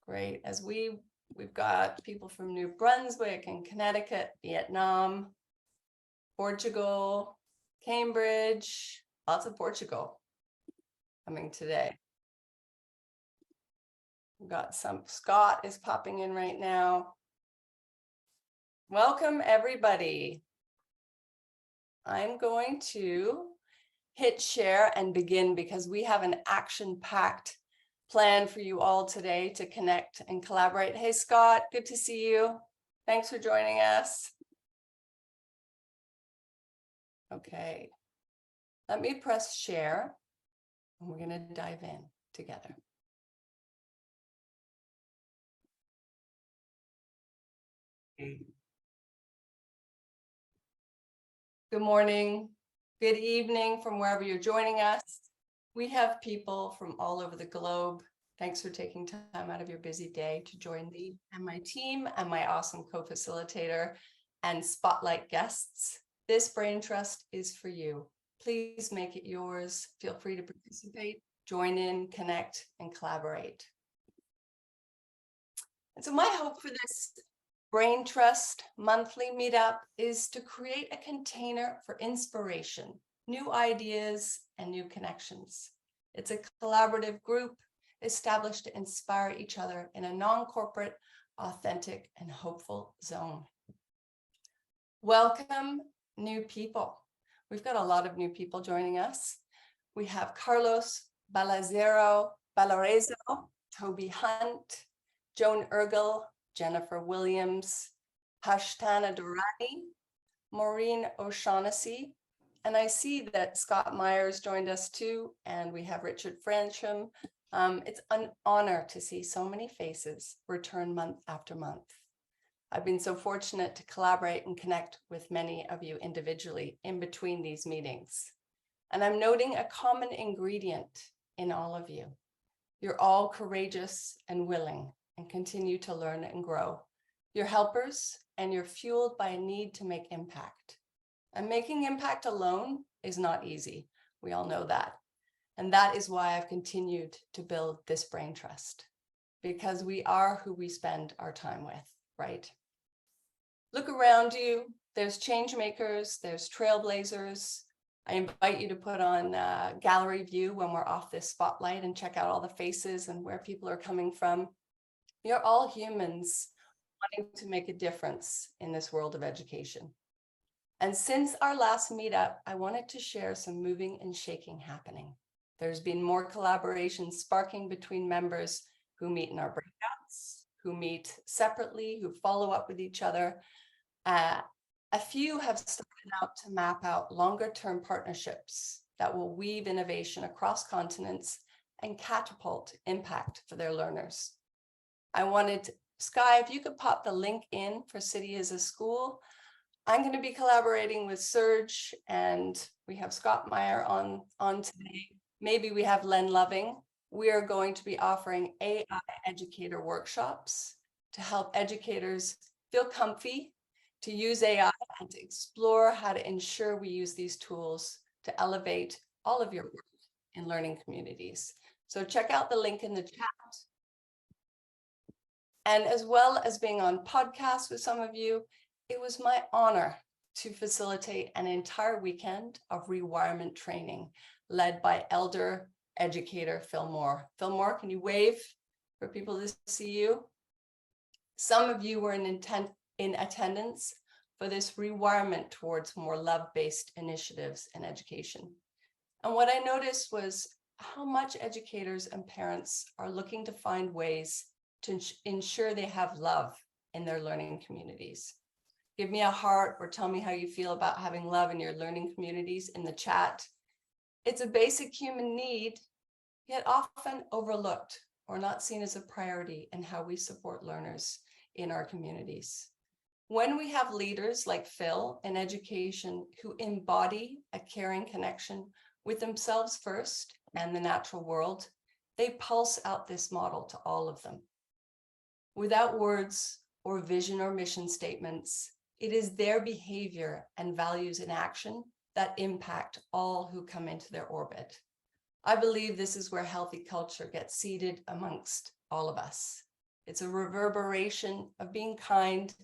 Great. As we've got people from New Brunswick and Connecticut, Vietnam, Portugal, Cambridge, lots of Portugal coming today. We've got some, Scott is popping in right now. Welcome, everybody. I'm going to hit share and begin because we have an action-packed plan for you all today to connect and collaborate. Hey, Scott, good to see you. Thanks for joining us. Okay, let me press share and we're going to dive in together. Good morning, good evening from wherever you're joining us. We have people from all over the globe. Thanks for taking time out of your busy day to join me and my team and my awesome co-facilitator and spotlight guests. This Brain Trust is for you. Please make it yours. Feel free to participate, join in, connect, and collaborate. And so my hope for this Brain Trust monthly meetup is to create a container for inspiration, new ideas, and new connections. It's a collaborative group established to inspire each other in a non-corporate, authentic, and hopeful zone. Welcome, new people. We've got a lot of new people joining us. We have Carlos Balarezo, Toby Hunt, Joan Ergel, Jennifer Williams, Hashtana Durrani, Maureen O'Shaughnessy, and I see that Scott Myers joined us too, and we have Richard Francham. It's an honor to see so many faces return month after month. I've been so fortunate to collaborate and connect with many of you individually in between these meetings. And I'm noting a common ingredient in all of you. You're all courageous and willing and continue to learn and grow. You're helpers and you're fueled by a need to make impact. And making impact alone is not easy. We all know that. And that is why I've continued to build this Brain Trust, because we are who we spend our time with, right? Look around you. There's change makers, there's trailblazers. I invite you to put on gallery view when we're off this spotlight and check out all the faces and where people are coming from. You're all humans wanting to make a difference in this world of education. And since our last meetup, I wanted to share some moving and shaking happening. There's been more collaboration sparking between members who meet in our breakouts, who meet separately, who follow up with each other. A few have started out to map out longer-term partnerships that will weave innovation across continents and catapult impact for their learners. I wanted, Sigh, if you could pop the link in for City as a School. I'm going to be collaborating with Serj, and we have Scott Meyer on today. Maybe we have Len Loving. We are going to be offering AI educator workshops to help educators feel comfy, to use AI and to explore how to ensure we use these tools to elevate all of your work in learning communities. So check out the link in the chat. And as well as being on podcasts with some of you, it was my honor to facilitate an entire weekend of rewirement training led by elder educator Phil Moore. Phil Moore, can you wave for people to see you? Some of you were in attendance for this rewirement towards more love-based initiatives in education. And what I noticed was how much educators and parents are looking to find ways to ensure they have love in their learning communities. Give me a heart or tell me how you feel about having love in your learning communities in the chat. It's a basic human need, yet often overlooked or not seen as a priority in how we support learners in our communities. When we have leaders like Phil in education who embody a caring connection with themselves first and the natural world, they pulse out this model to all of them. Without words or vision or mission statements, it is their behavior and values in action that impact all who come into their orbit. I believe this is where healthy culture gets seeded amongst all of us. It's a reverberation of being kind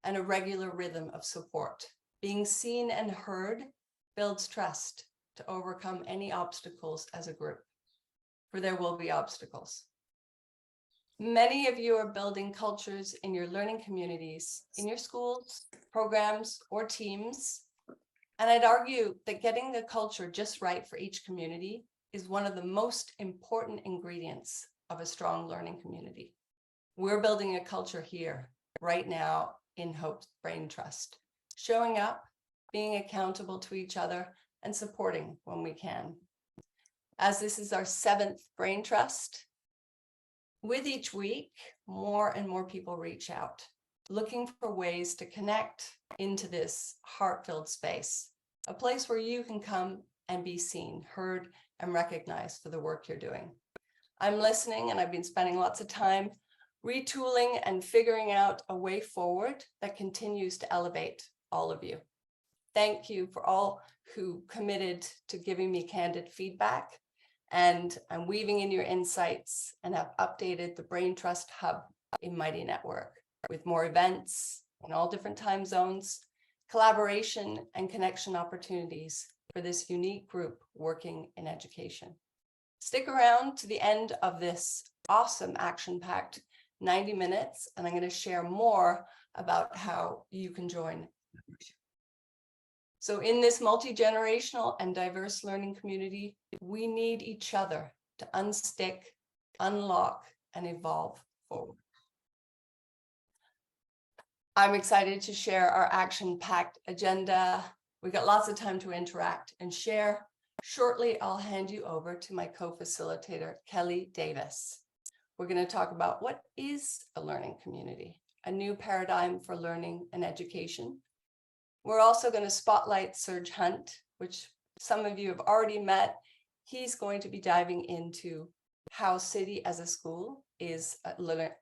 and a regular rhythm of support. Being seen and heard builds trust to overcome any obstacles as a group, for there will be obstacles. Many of you are building cultures in your learning communities, in your schools, programs, or teams. And I'd argue that getting the culture just right for each community is one of the most important ingredients of a strong learning community. We're building a culture here, right now, in Hope Braintrust, showing up, being accountable to each other, and supporting when we can. As this is our 7th Braintrust, with each week, more and more people reach out, looking for ways to connect into this heart-filled space, a place where you can come and be seen, heard, and recognized for the work you're doing. I'm listening, and I've been spending lots of time retooling and figuring out a way forward that continues to elevate all of you. Thank you for all who committed to giving me candid feedback, and I'm weaving in your insights and have updated the Braintrust Hub in Mighty Network with more events in all different time zones, collaboration and connection opportunities for this unique group working in education. Stick around to the end of this awesome action-packed 90 minutes, and I'm going to share more about how you can join. So in this multi-generational and diverse learning community, we need each other to unstick, unlock, and evolve forward. I'm excited to share our action-packed agenda. We've got lots of time to interact and share. Shortly, I'll hand you over to my co-facilitator, Kelly Davis. We're going to talk about what is a learning community, a new paradigm for learning and education. We're also going to spotlight Serj, which some of you have already met. He's going to be diving into how City as a school is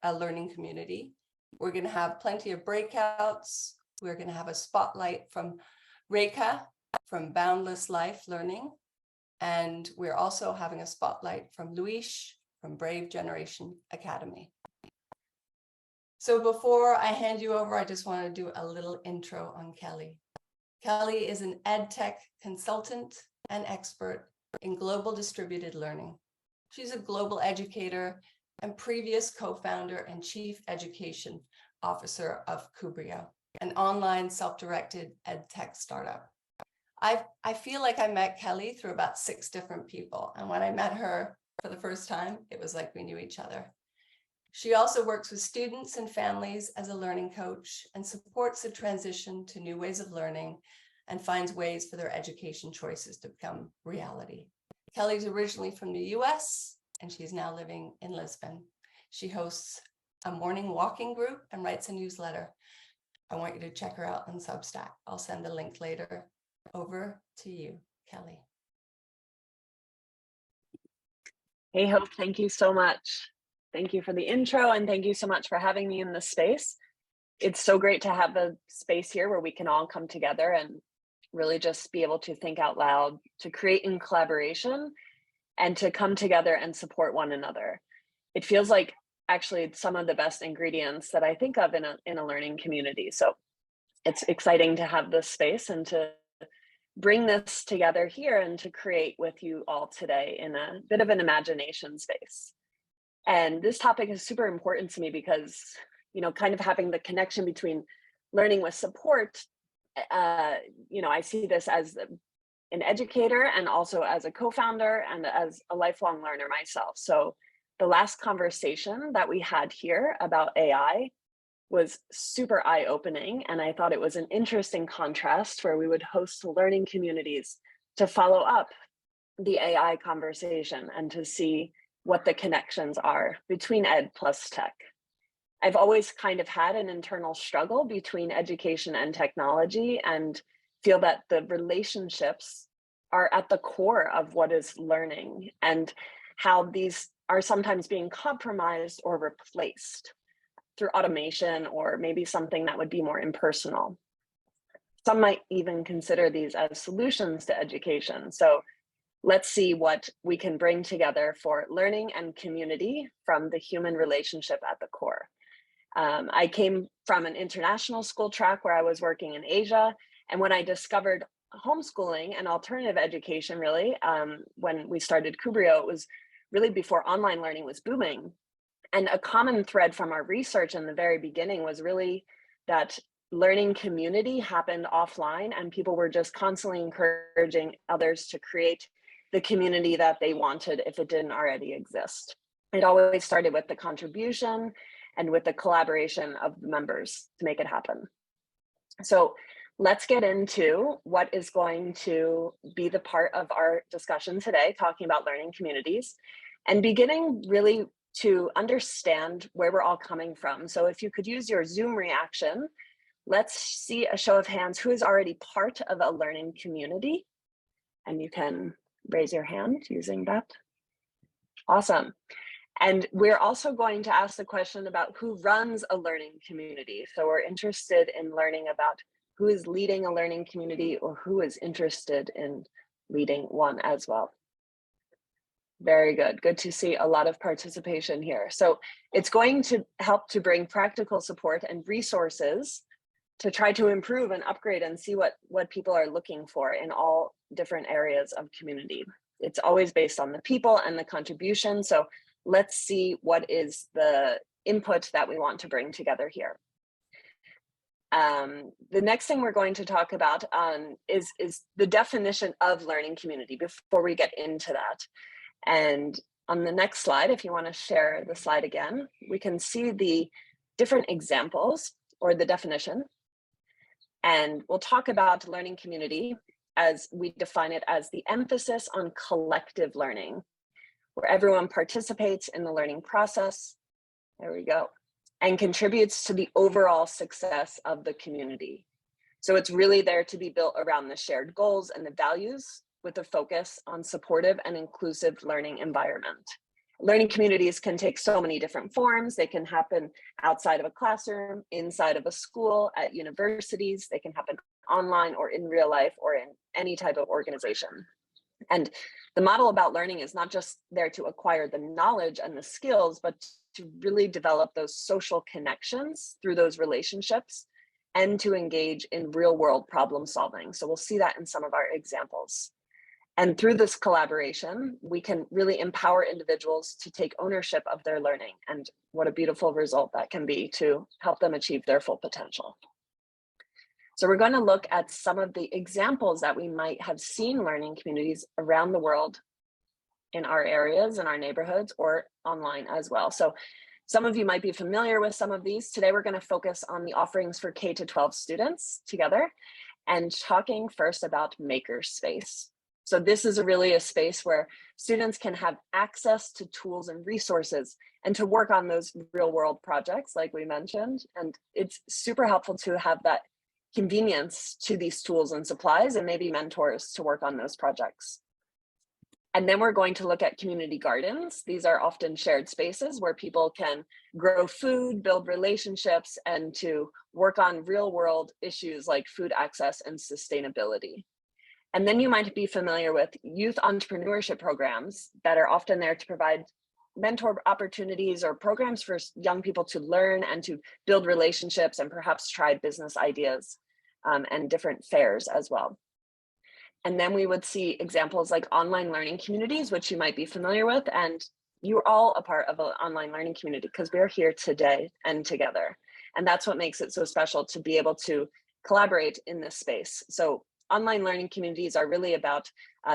a learning community. We're going to have plenty of breakouts. We're going to have a spotlight from Rekha from Boundless Life Learning. And we're also having a spotlight from Luis from Brave Generation Academy. So before I hand you over, I just want to do a little intro on Kelly. Kelly is an EdTech consultant and expert in global distributed learning. She's a global educator and previous co-founder and chief education officer of Brito, an online self-directed EdTech startup. I feel like I met Kelly through about 6 different people. And when I met her for the first time, it was like we knew each other. She also works with students and families as a learning coach and supports the transition to new ways of learning and finds ways for their education choices to become reality. Kelly's originally from the US and she's now living in Lisbon. She hosts a morning walking group and writes a newsletter. I want you to check her out on Substack. I'll send the link later. Over to you, Kelly. Hey, Hope, thank you so much. Thank you for the intro and thank you so much for having me in this space. It's so great to have a space here where we can all come together and really just be able to think out loud, to create in collaboration and to come together and support one another. It feels like actually some of the best ingredients that I think of in a learning community. So it's exciting to have this space and to bring this together here and to create with you all today in a bit of an imagination space. And this topic is super important to me because, you know, kind of having the connection between learning with support, you know, I see this as an educator and also as a co-founder and as a lifelong learner myself. So the last conversation that we had here about AI was super eye-opening, and I thought it was an interesting contrast where we would host learning communities to follow up the AI conversation and to see what the connections are between ed plus tech. I've always kind of had an internal struggle between education and technology and feel that the relationships are at the core of what is learning and how these are sometimes being compromised or replaced through automation or maybe something that would be more impersonal. Some might even consider these as solutions to education. So let's see what we can bring together for learning and community from the human relationship at the core. I came from an international school track where I was working in Asia. And when I discovered homeschooling and alternative education, really, when we started Kubrio, it was really before online learning was booming. And a common thread from our research in the very beginning was really that learning community happened offline, and people were just constantly encouraging others to create the community that they wanted if it didn't already exist. It always started with the contribution and with the collaboration of the members to make it happen. So let's get into what is going to be the part of our discussion today, talking about learning communities and beginning really to understand where we're all coming from. So if you could use your Zoom reaction, let's see a show of hands who is already part of a learning community. And you can raise your hand using that. Awesome. And we're also going to ask the question about who runs a learning community. So we're interested in learning about who is leading a learning community or who is interested in leading one as well. Very good. Good to see a lot of participation here. So it's going to help to bring practical support and resources to try to improve and upgrade and see what people are looking for in all different areas of community. It's always based on the people and the contribution. So let's see what is the input that we want to bring together here. The next thing we're going to talk about is the definition of learning community before we get into that. And on the next slide, if you want to share the slide again, we can see the different examples or the definition. And we'll talk about learning community as we define it as the emphasis on collective learning, where everyone participates in the learning process. There we go. And contributes to the overall success of the community. So it's really there to be built around the shared goals and the values with a focus on supportive and inclusive learning environment. Learning communities can take so many different forms. They can happen outside of a classroom, inside of a school, at universities. They can happen online or in real life or in any type of organization. And the model about learning is not just there to acquire the knowledge and the skills, but to really develop those social connections through those relationships and to engage in real world problem solving. So we'll see that in some of our examples. And through this collaboration, we can really empower individuals to take ownership of their learning. And what a beautiful result that can be to help them achieve their full potential. So we're going to look at some of the examples that we might have seen learning communities around the world in our areas, in our neighborhoods, or online as well. So some of you might be familiar with some of these. Today, we're going to focus on the offerings for K-12 students together and talking first about Makerspace. So this is really a space where students can have access to tools and resources and to work on those real world projects like we mentioned. And it's super helpful to have that convenience to these tools and supplies and maybe mentors to work on those projects. And then we're going to look at community gardens. These are often shared spaces where people can grow food, build relationships, and to work on real world issues like food access and sustainability. And then you might be familiar with youth entrepreneurship programs that are often there to provide mentor opportunities or programs for young people to learn and to build relationships and perhaps try business ideas and different fairs as well. And then we would see examples like online learning communities, which you might be familiar with. And you're all a part of an online learning community because we're here today and together. And that's what makes it so special to be able to collaborate in this space. So online learning communities are really about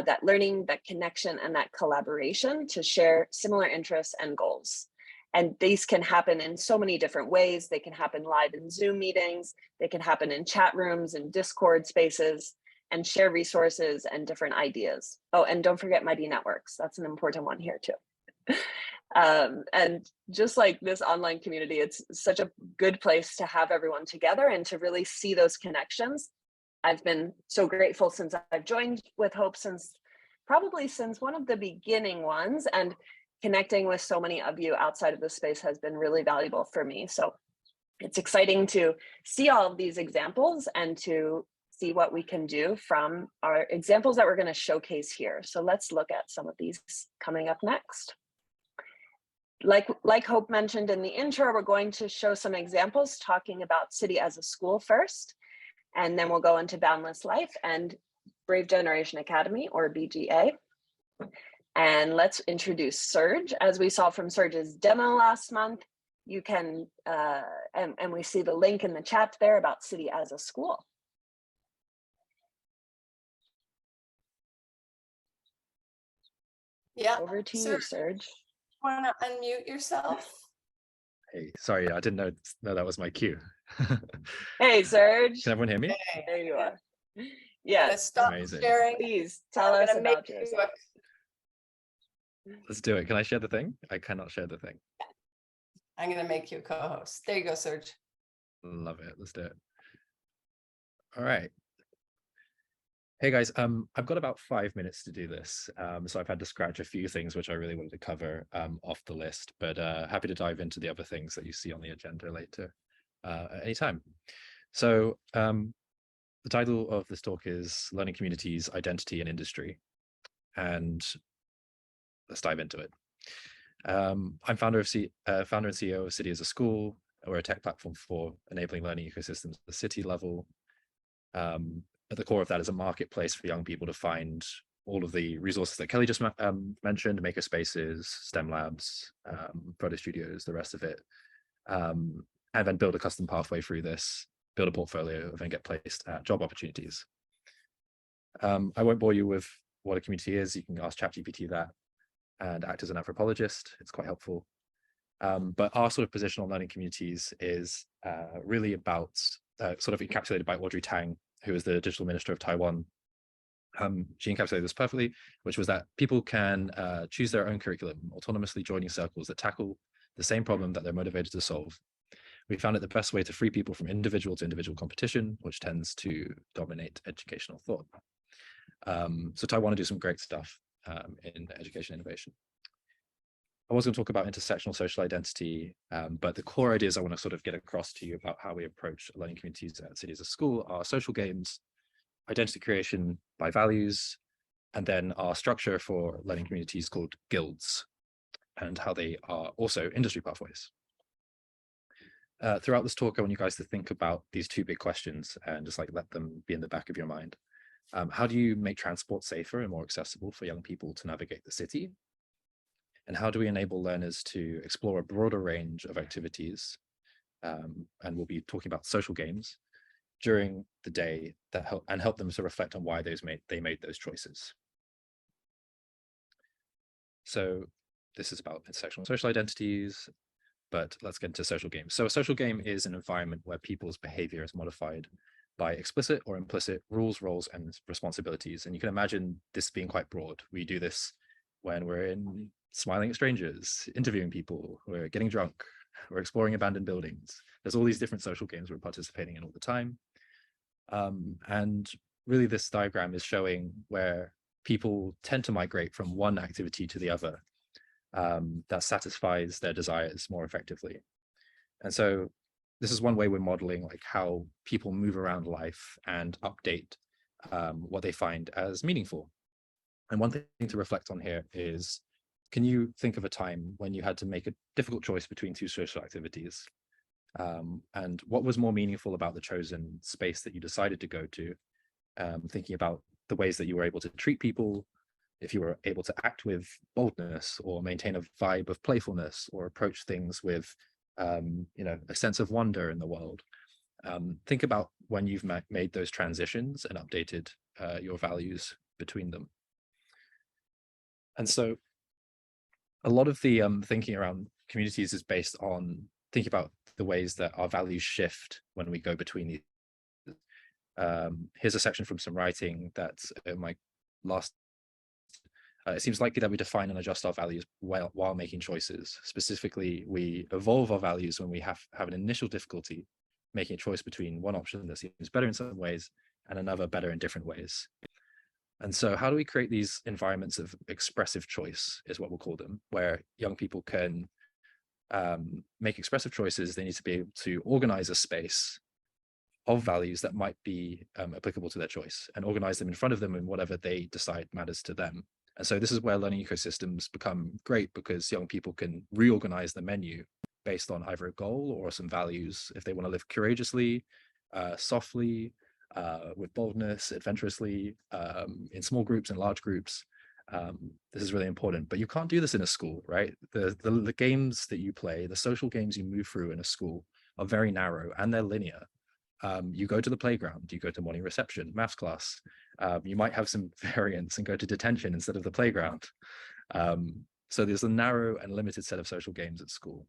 that learning, that connection, and that collaboration to share similar interests and goals. And these can happen in so many different ways. They can happen live in Zoom meetings. They can happen in chat rooms and Discord spaces and share resources and different ideas. Oh, and don't forget Mighty Networks. That's an important one here too. And just like this online community, it's such a good place to have everyone together and to really see those connections. I've been so grateful since I've joined with Hope probably since one of the beginning ones, and connecting with so many of you outside of the space has been really valuable for me. So it's exciting to see all of these examples and to see what we can do from our examples that we're going to showcase here. So let's look at some of these coming up next. Like Hope mentioned in the intro, we're going to show some examples talking about City as a School first, and then we'll go into Boundless Life and Brave Generation Academy, or BGA. And let's introduce Serj. As we saw from Serj's demo last month, you can, and we see the link in the chat there about City as a School. Yeah. Over to you, Serj. Want to unmute yourself? Hey, sorry, I didn't know that was my cue. Hey, Serj. Can everyone hear me? There you are. Yes. Stop Amazing. sharing. Please tell us about yourself. Let's do it. Can I share the thing? I cannot share the thing. I'm going to make you co-host. There you go, Serj. Love it. Let's do it. All right. Hey guys, I've got about 5 minutes to do this. So I've had to scratch a few things which I really wanted to cover off the list, but happy to dive into the other things that you see on the agenda later at any time. So the title of this talk is Learning Communities, Identity and Industry. And let's dive into it. I'm founder and CEO of City as a School. We're a tech platform for enabling learning ecosystems at the city level. At the core of that is a marketplace for young people to find all of the resources that Kelly just mentioned, maker spaces, STEM labs, proto studios, the rest of it, and then build a custom pathway through this, build a portfolio, and then get placed at job opportunities. I won't bore you with what a community is. You can ask ChatGPT that and act as an anthropologist. It's quite helpful. But our sort of position on learning communities is really about sort of encapsulated by Audrey Tang, who is the digital minister of Taiwan. She encapsulated this perfectly, which was that people can choose their own curriculum, autonomously joining circles that tackle the same problem that they're motivated to solve. We found it the best way to free people from individual to individual competition, which tends to dominate educational thought. So Taiwan do some great stuff in education innovation. I was going to talk about intersectional social identity, but the core ideas I want to sort of get across to you about how we approach learning communities at City as a School are social games, identity creation by values, and then our structure for learning communities called guilds, and how they are also industry pathways. Throughout this talk, I want you guys to think about these two big questions and just like let them be in the back of your mind. How do you make transport safer and more accessible for young people to navigate the city? And how do we enable learners to explore a broader range of activities? And we'll be talking about social games during the day that help them to reflect on why they made those choices. So this is about intersectional social identities, but let's get into social games. So a social game is an environment where people's behavior is modified by explicit or implicit rules, roles, and responsibilities. And you can imagine this being quite broad. We do this when we're in smiling at strangers, interviewing people, we're getting drunk, we're exploring abandoned buildings. There's all these different social games we're participating in all the time. And really this diagram is showing where people tend to migrate from one activity to the other that satisfies their desires more effectively. And so this is one way we're modeling like how people move around life and update what they find as meaningful. And one thing to reflect on here is, can you think of a time when you had to make a difficult choice between two social activities? And what was more meaningful about the chosen space that you decided to go to? Thinking about the ways that you were able to treat people, if you were able to act with boldness or maintain a vibe of playfulness or approach things with a sense of wonder in the world. Think about when you've made those transitions and updated your values between them. And so a lot of the thinking around communities is based on thinking about the ways that our values shift when we go between these. Here's a section from some writing that's in my last. It seems likely that we define and adjust our values while making choices. Specifically, we evolve our values when we have an initial difficulty making a choice between one option that seems better in some ways and another better in different ways. And so how do we create these environments of expressive choice is what we'll call them, where young people can make expressive choices. They need to be able to organize a space of values that might be applicable to their choice and organize them in front of them in whatever they decide matters to them. And so this is where learning ecosystems become great, because young people can reorganize the menu based on either a goal or some values. If they want to live courageously, softly, with boldness, adventurously, in small groups and large groups, this is really important. But you can't do this in a school, right? The games that you play, the social games you move through in a school are very narrow and they're linear. You go to the playground, you go to morning reception, maths class, you might have some variance and go to detention instead of the playground. So there's a narrow and limited set of social games at school.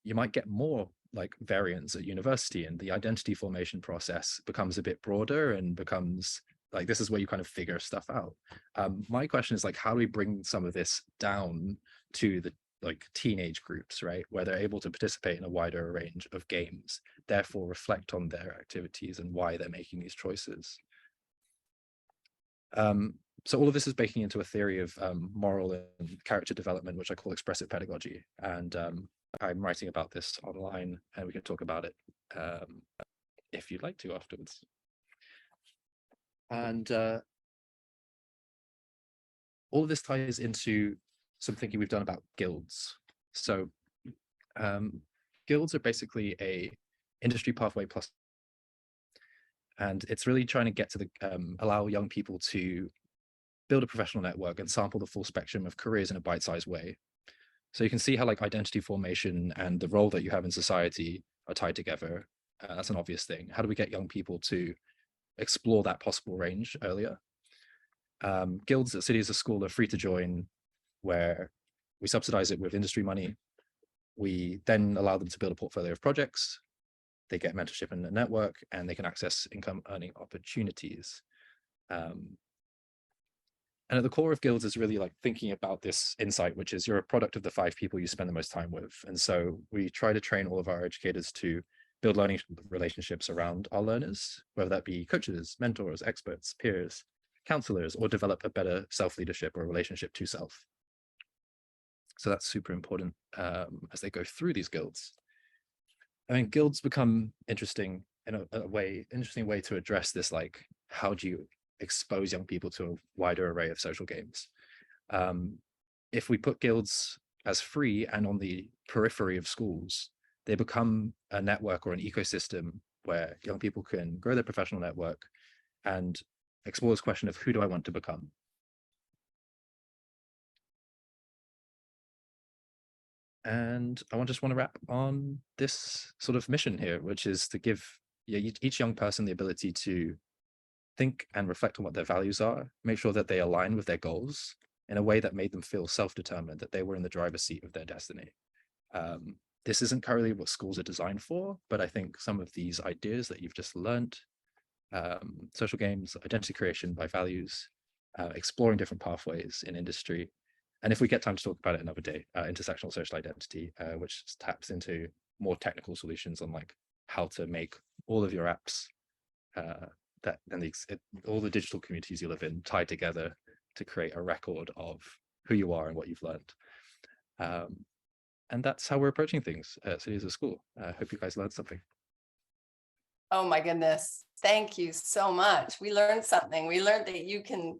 You might get more like variance at university, and the identity formation process becomes a bit broader and becomes like, this is where you kind of figure stuff out. My question is like, how do we bring some of this down to the like teenage groups, right, where they're able to participate in a wider range of games, therefore reflect on their activities and why they're making these choices. So all of this is baking into a theory of moral and character development, which I call expressive pedagogy. And I'm writing about this online, and we can talk about it if you'd like to afterwards. And all of this ties into some thinking we've done about guilds. So guilds are basically a industry pathway plus, and it's really trying to get to the allow young people to build a professional network and sample the full spectrum of careers in a bite-sized way. So you can see how like identity formation and the role that you have in society are tied together. That's an obvious thing. How do we get young people to explore that possible range earlier? Guilds at City as a School are free to join, where we subsidize it with industry money. We then allow them to build a portfolio of projects. They get mentorship in the network, and they can access income earning opportunities. And at the core of guilds is really like thinking about this insight, which is you're a product of the 5 people you spend the most time with. And so we try to train all of our educators to build learning relationships around our learners, whether that be coaches, mentors, experts, peers, counselors, or develop a better self-leadership or relationship to self. So that's super important as they go through these guilds. I mean, guilds become interesting in a interesting way to address this, like, how do you expose young people to a wider array of social games? If we put guilds as free and on the periphery of schools, they become a network or an ecosystem where young people can grow their professional network and explore this question of, who do I want to become? And I just want to wrap on this sort of mission here, which is to give each young person the ability to think and reflect on what their values are, make sure that they align with their goals in a way that made them feel self-determined, that they were in the driver's seat of their destiny. This isn't currently what schools are designed for, but I think some of these ideas that you've just learned, social games, identity creation by values, exploring different pathways in industry, and if we get time to talk about it another day, intersectional social identity, which taps into more technical solutions on like how to make all of your apps all the digital communities you live in tied together to create a record of who you are and what you've learned. And that's how we're approaching things at City as a School. I hope you guys learned something. Oh my goodness. Thank you so much. We learned something. We learned that you can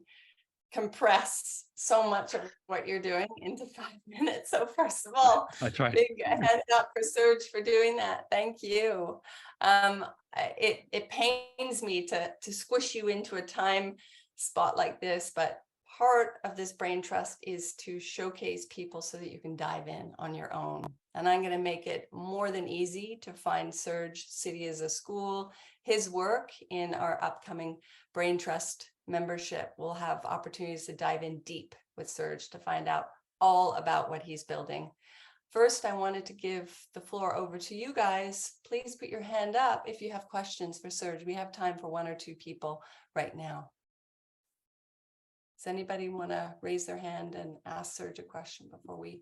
compress so much of what you're doing into 5 minutes. So first of all, I tried. Big head up for Serj for doing that. Thank you. It pains me to squish you into a time spot like this, but part of this brain trust is to showcase people so that you can dive in on your own. And I'm going to make it more than easy to find Serj City as a School. His work in our upcoming brain trust membership. We'll have opportunities to dive in deep with Serj to find out all about what he's building. First, I wanted to give the floor over to you guys. Please put your hand up if you have questions for Serj. We have time for 1 or 2 people right now. Does anybody want to raise their hand and ask Serj a question before we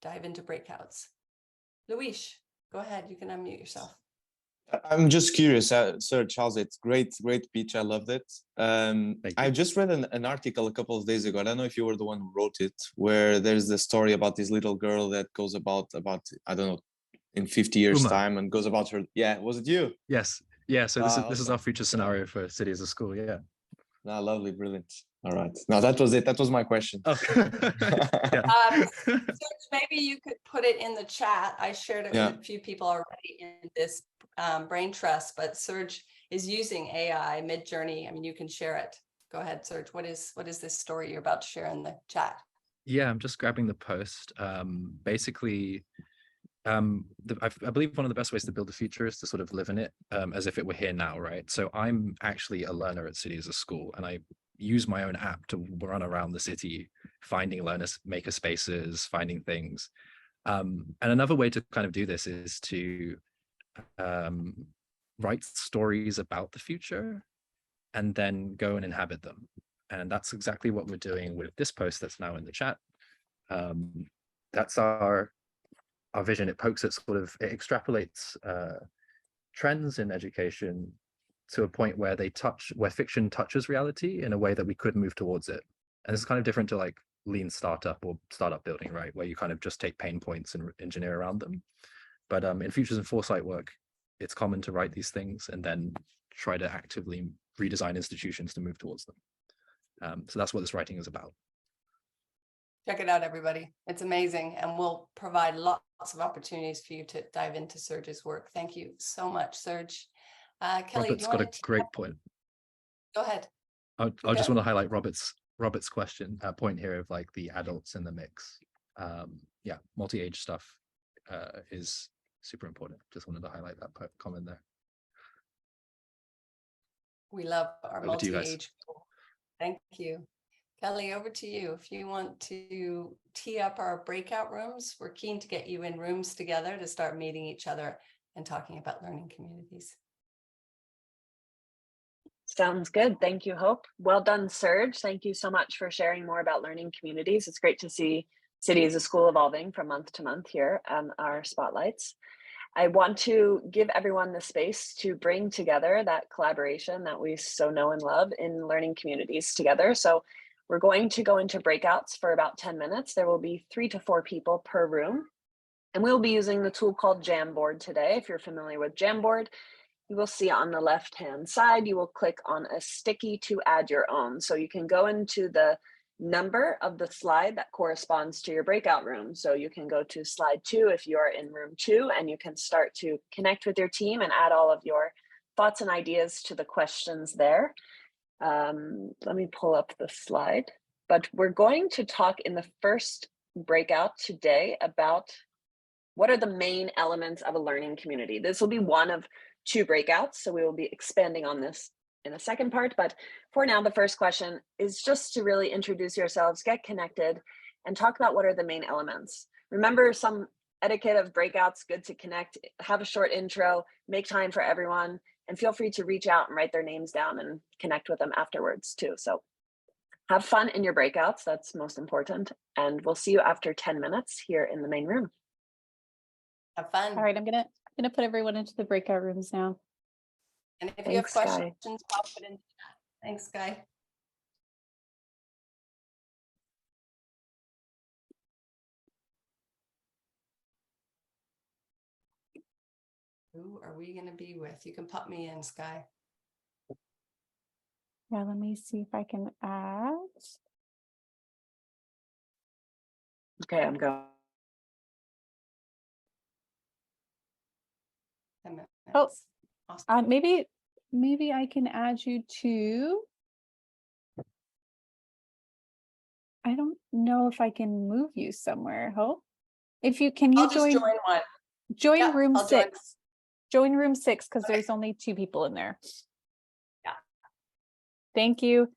dive into breakouts? Luis, go ahead. You can unmute yourself. I'm just curious, Serj, how's it? Great pitch. I loved it. I just read an article a couple of days ago. I don't know if you were the one who wrote it, where there's the story about this little girl that goes about I don't know, in 50 years Uma. time and goes about her. Yeah, was it you? Yes. Yeah. So this is Awesome. our future scenario for City as a school. Yeah. No, lovely, brilliant. All right. No, that was it. That was my question. Oh. Yeah. Serj, maybe you could put it in the chat. I shared it Yeah. with a few people already in this brain trust, but Serj is using AI mid-journey. I mean, you can share it. Go ahead, Serj. What is this story you're about to share in the chat? Yeah, I'm just grabbing the post. Basically, I believe one of the best ways to build a future is to sort of live in it as if it were here now, right? So I'm actually a learner at City as a school, and I use my own app to run around the city, finding learners, maker spaces, finding things. And another way to kind of do this is to write stories about the future and then go and inhabit them. And that's exactly what we're doing with this post that's now in the chat. That's our vision. It pokes at it extrapolates trends in education to a point where where fiction touches reality in a way that we could move towards it. And it's kind of different to like lean startup or startup building, right? Where you kind of just take pain points and engineer around them. But in futures and foresight work, it's common to write these things and then try to actively redesign institutions to move towards them. So that's what this writing is about. Check it out, everybody. It's amazing. And we'll provide lots of opportunities for you to dive into Serj's work. Thank you so much, Serj. Kelly, Robert's do you got want a to great point. Go ahead. I just want to highlight Robert's question, point here of like the adults in the mix. Yeah, multi-age stuff is super important. Just wanted to highlight that comment there. We love our Over to you guys. multi-age. Thank you. Kelly, over to you. If you want to tee up our breakout rooms, we're keen to get you in rooms together to start meeting each other and talking about learning communities. Sounds good. Thank you, Hope. Well done, Serj. Thank you so much for sharing more about learning communities. It's great to see City as a school evolving from month to month here on our spotlights. I want to give everyone the space to bring together that collaboration that we so know and love in learning communities together. So we're going to go into breakouts for about 10 minutes. There will be 3 to 4 people per room. And we'll be using the tool called Jamboard today. If you're familiar with Jamboard, you will see on the left-hand side, you will click on a sticky to add your own. So you can go into the number of the slide that corresponds to your breakout room. So you can go to slide 2 if you are in room 2, and you can start to connect with your team and add all of your thoughts and ideas to the questions there. Let me pull up the slide. But we're going to talk in the first breakout today about what are the main elements of a learning community. This will be one of 2 breakouts, so we will be expanding on this in a second part. But for now, the first question is just to really introduce yourselves, get connected, and talk about what are the main elements. Remember some etiquette of breakouts, good to connect, have a short intro, make time for everyone, and feel free to reach out and write their names down and connect with them afterwards too. So have fun in your breakouts, that's most important. And we'll see you after 10 minutes here in the main room. Have fun. All right, I'm gonna put everyone into the breakout rooms now. And if Thanks, you have Sigh. questions, pop it in the chat. Thanks, Guy. Who are we going to be with? You can pop me in, Sky. Yeah, let me see if I can add. Okay, I'm going. 10 minutes. Oh, Awesome. maybe I can add you to. I don't know if I can move you somewhere. Hope. If you can, I'll just join one. join Yeah, room I'll join. 6. Join room 6 because Okay. there's only 2 people in there. Yeah. Thank you.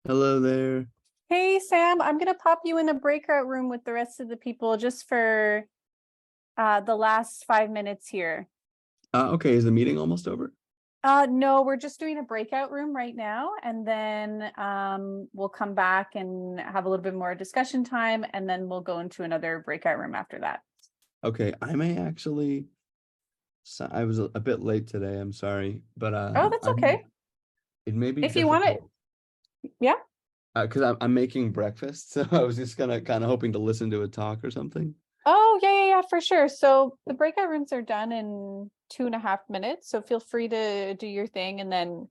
Hello there. Hey, Sam, I'm gonna pop you in a breakout room with the rest of the people just for the last 5 minutes here. Okay, is the meeting almost over? No, we're just doing a breakout room right now, and then we'll come back and have a little bit more discussion time, and then we'll go into another breakout room after that. Okay, I may actually. So I was a bit late today. I'm sorry, but Oh, that's okay. It may be If you want it, difficult yeah. because I'm making breakfast, so I was just gonna kind of hoping to listen to a talk or something. Oh, yeah, for sure. So the breakout rooms are done in 2.5 minutes. So feel free to do your thing, and then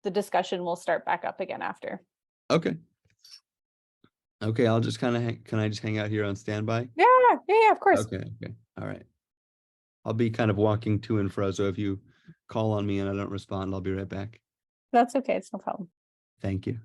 the discussion will start back up again after. Okay. Okay, I'll just kind of can I just hang out here on standby? Yeah, of course. Okay, all right. I'll be kind of walking to and fro, so if you call on me and I don't respond, I'll be right back. That's okay. It's no problem. Thank you.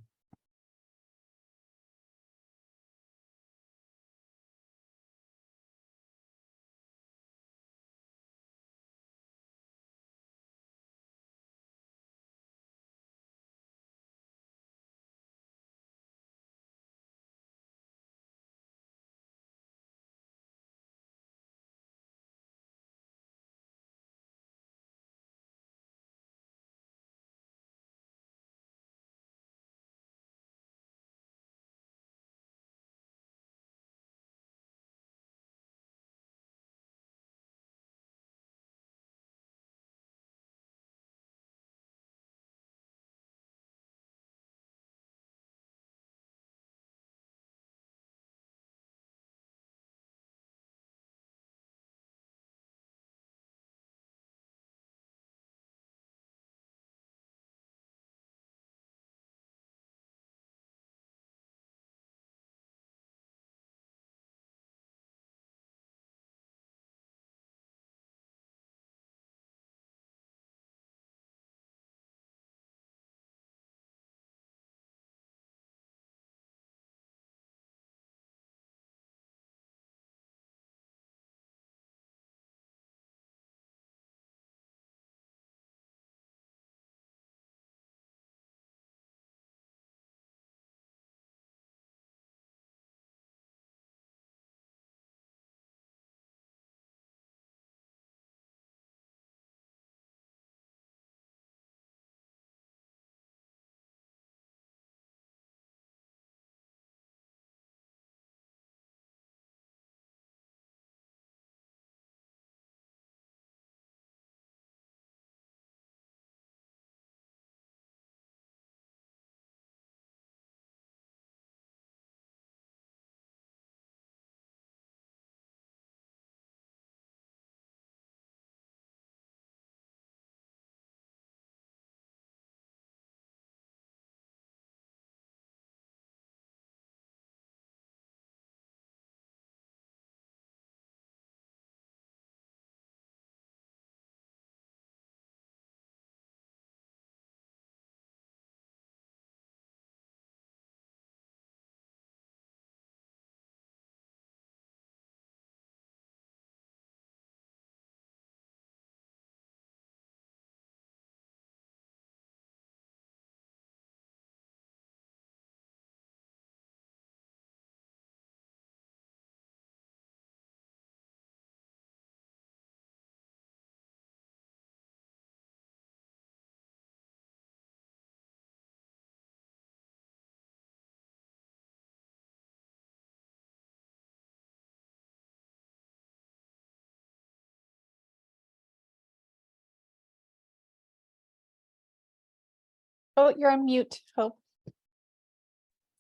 Oh, you're on mute, Hope.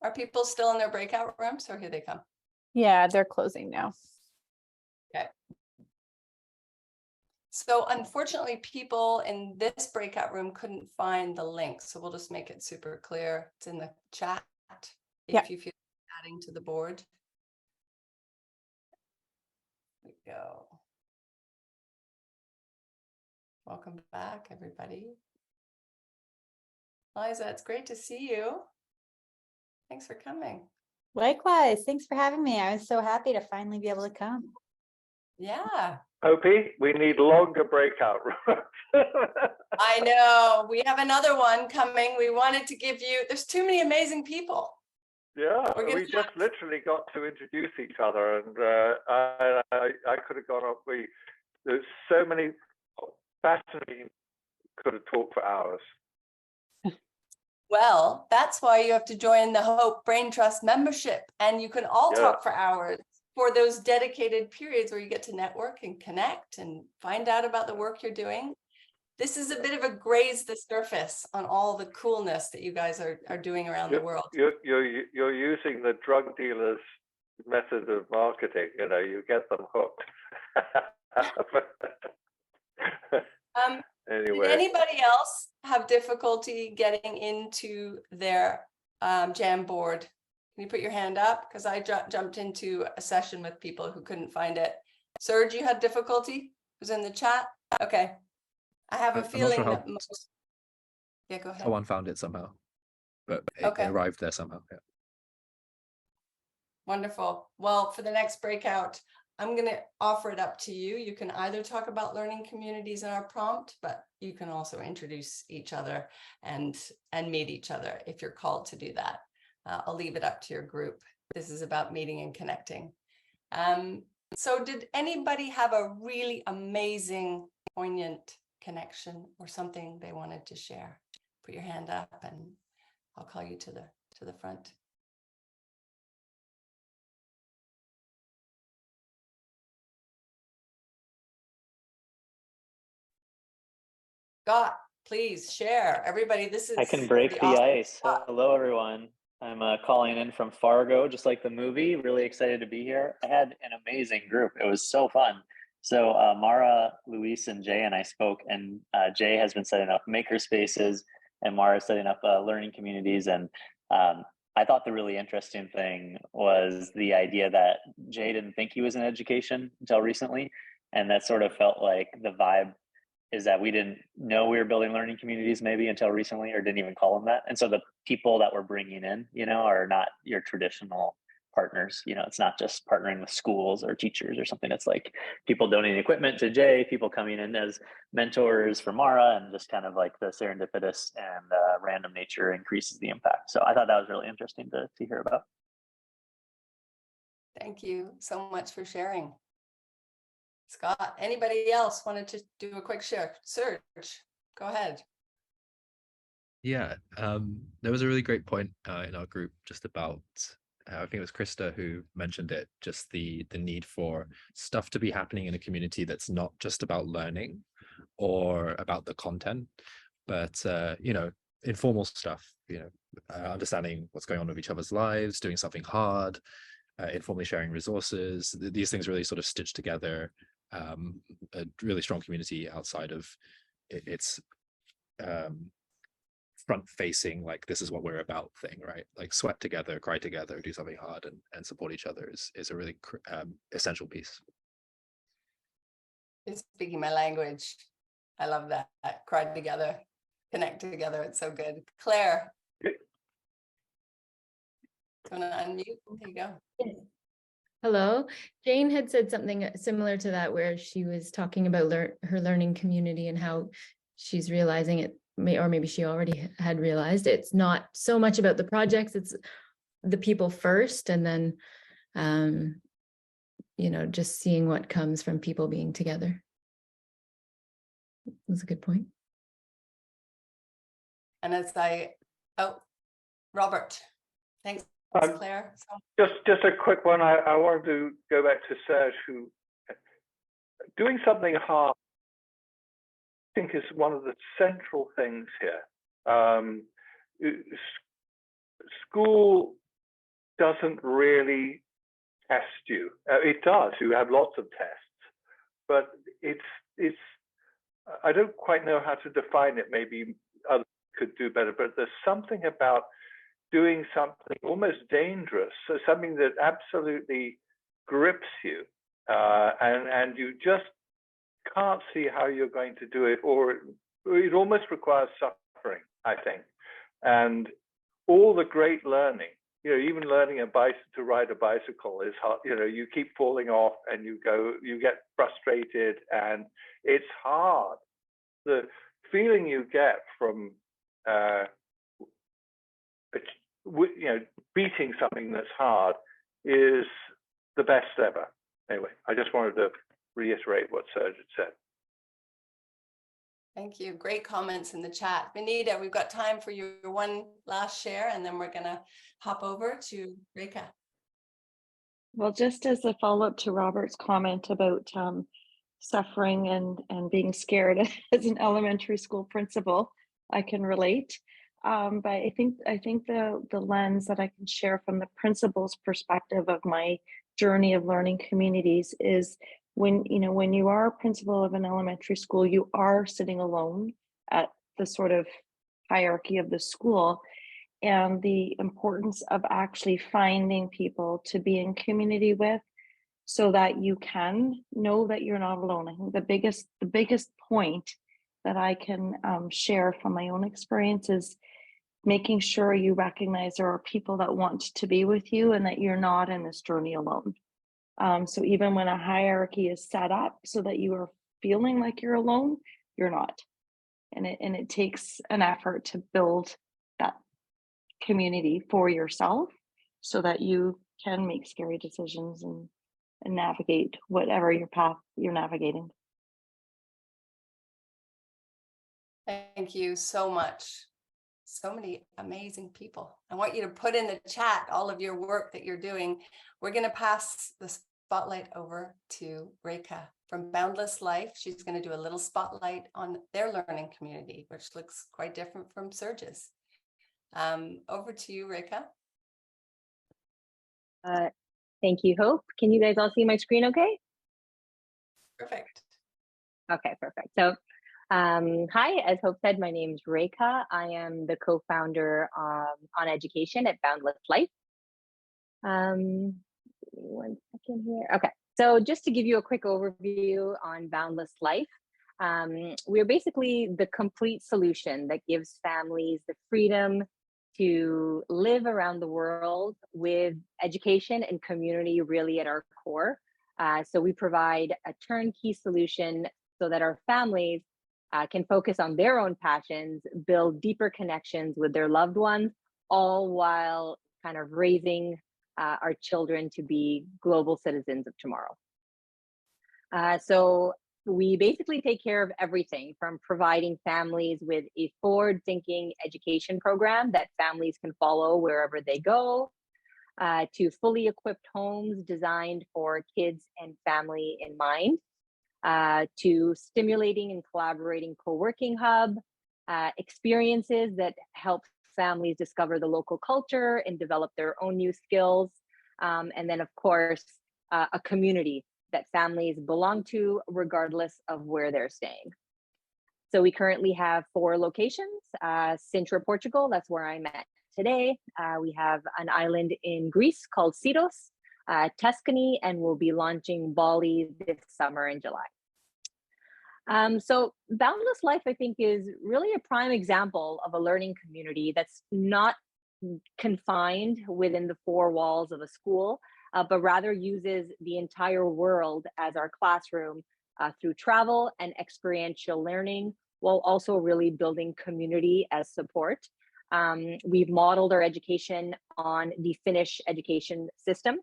Are people still in their breakout rooms, or here they come? Yeah, they're closing now. Okay. So unfortunately, people in this breakout room couldn't find the link. So we'll just make it super clear. It's in the chat if you feel adding to the board. Here we go. Welcome back, everybody. Liza, it's great to see you. Thanks for coming. Likewise. Thanks for having me. I was so happy to finally be able to come. Yeah, Opie, we need longer breakout rooms. I know. We have another one coming. We wanted to give you, there's too many amazing people. Yeah, We're gonna we just literally got to introduce each other, and I could have gone off. There's so many fascinating. Could have talked for hours. Well, that's why you have to join the Hope Braintrust membership, and you can all Yeah. talk for hours for those dedicated periods where you get to network and connect and find out about the work you're doing. This is a bit of a graze the surface on all the coolness that you guys are doing around the world. You're using the drug dealers' method of marketing. You know, you get them hooked. Anyway, Did anybody else have difficulty getting into their Jamboard? Can you put your hand up? Because I jumped into a session with people who couldn't find it. Serj, you had difficulty? Was in the chat? Okay. I have a I'm not feeling sure how that most... Yeah, go ahead. someone found it somehow, but it Okay. arrived there somehow. Yeah. Wonderful. Well, for the next breakout, I'm going to offer it up to you. You can either talk about learning communities in our prompt, but you can also introduce each other and meet each other if you're called to do that. I'll leave it up to your group. This is about meeting and connecting. So did anybody have a really amazing, poignant connection or something they wanted to share? Put your hand up and I'll call you to the front. Scott, please share. Everybody, this is... I can break the awesome ice. spot. Hello, everyone. I'm calling in from Fargo, just like the movie. Really excited to be here. I had an amazing group. It was so fun. So Mara, Luis, and Jay and I spoke, and Jay has been setting up maker spaces, and Mara is setting up learning communities. And I thought the really interesting thing was the idea that Jay didn't think he was in education until recently, and that sort of felt like the vibe is that we didn't know we were building learning communities maybe until recently, or didn't even call them that. And so the people that we're bringing in, you know, are not your traditional partners. You know, it's not just partnering with schools or teachers or something. It's like people donating equipment to Jay, people coming in as mentors for Mara, and just kind of like the serendipitous and random nature increases the impact. So I thought that was really interesting to hear about. Thank you so much for sharing. Scott, anybody else wanted to do a quick share? Serj, go ahead. Yeah, there was a really great point in our group just about, I think it was Krista who mentioned it, just the need for stuff to be happening in a community that's not just about learning or about the content, but, you know, informal stuff, you know, understanding what's going on with each other's lives, doing something hard, informally sharing resources. These things really sort of stitch together a really strong community outside of its front-facing, like this is what we're about thing, right? Like sweat together, cry together, do something hard, and support each other is a really essential piece. It's speaking my language. I love that. Cry together, connect together. It's so good. Claire. Do you want to unmute? There you go. Hello. Jane had said something similar to that, where she was talking about her learning community and how she's realizing it, or maybe she already had realized it's not so much about the projects, it's the people first, and then you know, just seeing what comes from people being together. That's a good point. And as Robert, thanks, Claire. Just a quick one. I wanted to go back to Serj, who doing something hard, I think, is one of the central things here. School doesn't really test you. It does. You have lots of tests, but it's. I don't quite know how to define it. Maybe others could do better. But there's something about doing something almost dangerous, so something that absolutely grips you, and you just can't see how you're going to do it, or it almost requires suffering, I think. And all the great learning even learning to ride a bicycle is hard. You keep falling off and you get frustrated, and it's hard. The feeling you get from beating something that's hard is the best ever. Anyway, I just wanted to reiterate what Serj had said. Thank you. Great comments in the chat. Benita, we've got time for your one last share, and then we're going to hop over to Rekha. Well, just as a follow-up to Robert's comment about suffering and being scared as an elementary school principal, I can relate. But I think the lens that I can share from the principal's perspective of my journey of learning communities is when you are a principal of an elementary school, you are sitting alone at the sort of hierarchy of the school, and the importance of actually finding people to be in community with so that you can know that you're not alone. I think the biggest point that I can share from my own experience is making sure you recognize there are people that want to be with you and that you're not in this journey alone. So even when a hierarchy is set up so that you are feeling like you're alone, you're not. And it takes an effort to build that community for yourself so that you can make scary decisions and navigate whatever your path you're navigating. Thank you so much. So many amazing people. I want you to put in the chat all of your work that you're doing. We're going to pass the spotlight over to Rekha from Boundless Life. She's going to do a little spotlight on their learning community, which looks quite different from Serj's. Over to you, Rekha. Thank you, Hope. Can you guys all see my screen okay? Perfect. Okay, perfect. So hi, as Hope said, my name is Rekha. I am the co-founder on education at Boundless Life. One second here. Okay, so just to give you a quick overview on Boundless Life, we're basically the complete solution that gives families the freedom to live around the world with education and community really at our core. So we provide a turnkey solution so that our families can focus on their own passions, build deeper connections with their loved ones, all while kind of raising our children to be global citizens of tomorrow. So we basically take care of everything from providing families with a forward-thinking education program that families can follow wherever they go, to fully equipped homes designed for kids and family in mind, to stimulating and collaborating co-working hub, experiences that help families discover the local culture and develop their own new skills, and then of course, a community that families belong to regardless of where they're staying. So we currently have 4 locations, Sintra, Portugal, that's where I'm at today. We have an island in Greece called Syros, Tuscany, and we'll be launching Bali this summer in July. So Boundless Life, I think, is really a prime example of a learning community that's not confined within the 4 walls of a school, but rather uses the entire world as our classroom through travel and experiential learning, while also really building community as support. We've modeled our education on the Finnish education system,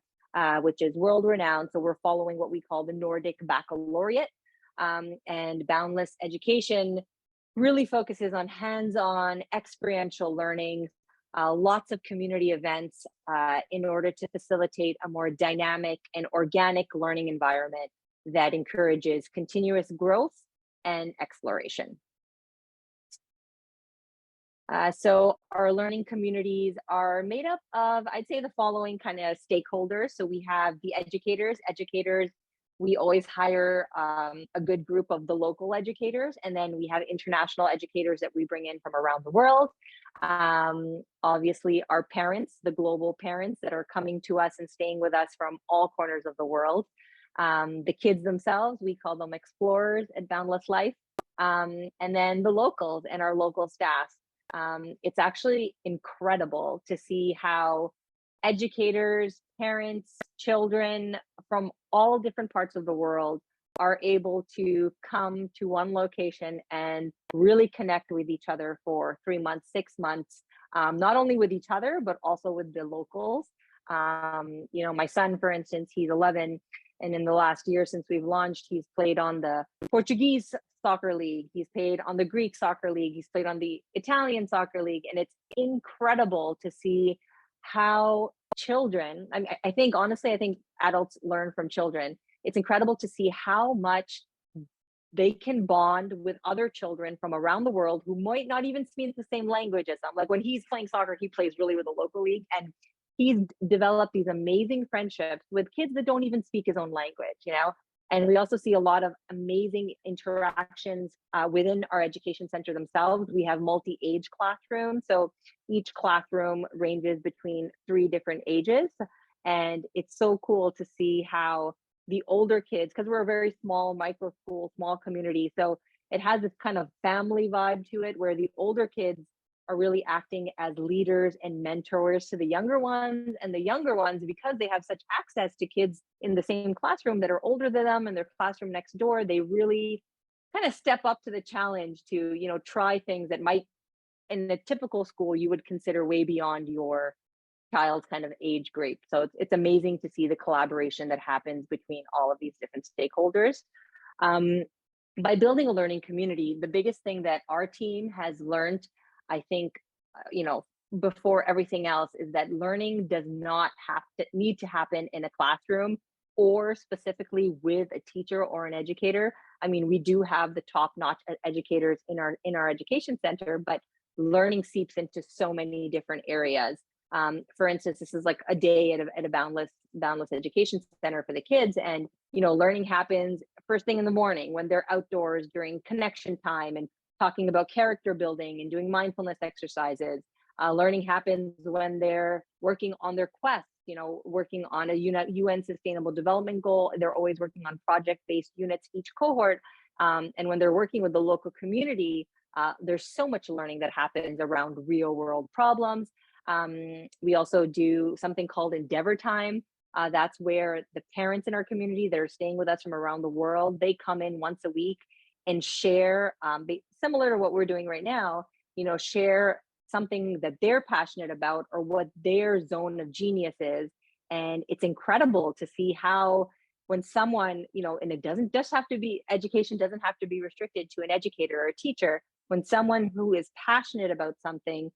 which is world-renowned. So we're following what we call the Nordic Baccalaureate. And Boundless Education really focuses on hands-on experiential learning, lots of community events in order to facilitate a more dynamic and organic learning environment that encourages continuous growth and exploration. So our learning communities are made up of, I'd say, the following kind of stakeholders. So we have the educators. We always hire a good group of the local educators, and then we have international educators that we bring in from around the world. Obviously, our parents, the global parents that are coming to us and staying with us from all corners of the world. The kids themselves, we call them explorers at Boundless Life. And then the locals and our local staff. It's actually incredible to see how educators, parents, children from all different parts of the world are able to come to one location and really connect with each other for 3 months, 6 months, not only with each other, but also with the locals. You know, my son, for instance, he's 11. And in the last year since we've launched, he's played on the Portuguese soccer league. He's played on the Greek soccer league. He's played on the Italian soccer league. And it's incredible to see how children, I think, honestly, I think adults learn from children. It's incredible to see how much they can bond with other children from around the world who might not even speak the same language as them. Like when he's playing soccer, he plays really with the local league, and he's developed these amazing friendships with kids that don't even speak his own language, you know? And we also see a lot of amazing interactions within our education center themselves. We have multi-age classrooms. So each classroom ranges between 3 different ages. And it's so cool to see how the older kids, because we're a very small micro school, small community. So it has this kind of family vibe to it where the older kids are really acting as leaders and mentors to the younger ones, and the younger ones, because they have such access to kids in the same classroom that are older than them in their classroom next door, they really kind of step up to the challenge to, you know, try things that might in a typical school you would consider way beyond your child's kind of age group. So it's amazing to see the collaboration that happens between all of these different stakeholders. By building a learning community, the biggest thing that our team has learned, I think, you know, before everything else, is that learning does not need to happen in a classroom or specifically with a teacher or an educator. I mean, we do have the top-notch educators in our education center, but learning seeps into so many different areas. For instance, this is like a day at a Boundless education center for the kids, and you know, learning happens first thing in the morning when they're outdoors during connection time and talking about character building and doing mindfulness exercises. Learning happens when they're working on their quest, you know, working on a UN Sustainable Development Goal. They're always working on project-based units each cohort, and when they're working with the local community, there's so much learning that happens around real-world problems. We also do something called Endeavor Time. That's where the parents in our community that are staying with us from around the world, they come in once a week and share, similar to what we're doing right now, you know, share something that they're passionate about or what their zone of genius is. And it's incredible to see how when someone, you know, and it doesn't just have to be, education doesn't have to be restricted to an educator or a teacher. When someone who is passionate about something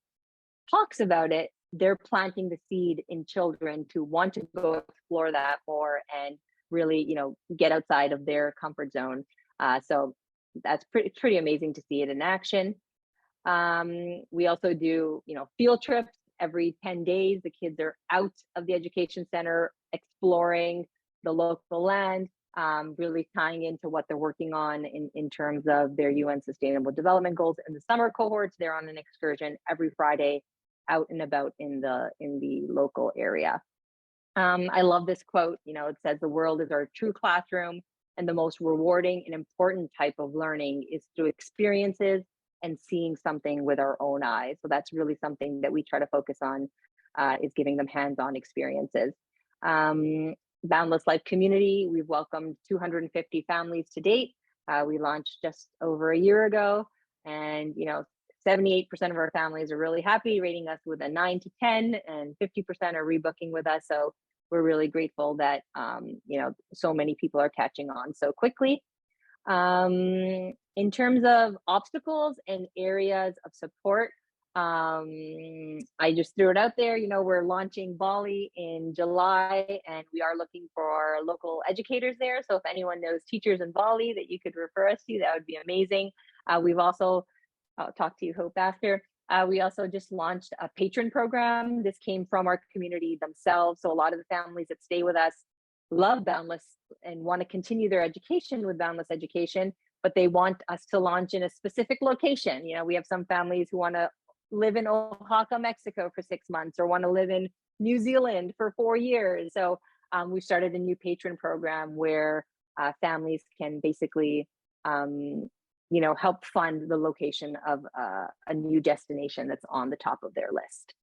talks about it, they're planting the seed in children to want to go explore that more and really, you know, get outside of their comfort zone. So that's pretty amazing to see it in action. We also do, you know, field trips every 10 days. The kids are out of the education center exploring the local land, really tying into what they're working on in terms of their UN Sustainable Development Goals. In the summer cohorts, they're on an excursion every Friday out and about in the local area. I love this quote, you know, it says, "The world is our true classroom, and the most rewarding and important type of learning is through experiences and seeing something with our own eyes." So that's really something that we try to focus on, is giving them hands-on experiences. Boundless Life Community, we've welcomed 250 families to date. We launched just over a year ago, and you know, 78% of our families are really happy, rating us with a 9 to 10, and 50% are rebooking with us. So we're really grateful that you know, so many people are catching on so quickly. In terms of obstacles and areas of support, I just threw it out there. You know, we're launching Bali in July, and we are looking for our local educators there. So if anyone knows teachers in Bali that you could refer us to, that would be amazing. We've also, I'll talk to you, Hope, after. We also just launched a patron program. This came from our community themselves. So a lot of the families that stay with us love Boundless and want to continue their education with Boundless Education, but they want us to launch in a specific location. You know, we have some families who want to live in Oaxaca, Mexico for 6 months, or want to live in New Zealand for 4 years. So we've started a new patron program where families can basically you know, help fund the location of a new destination that's on the top of their list.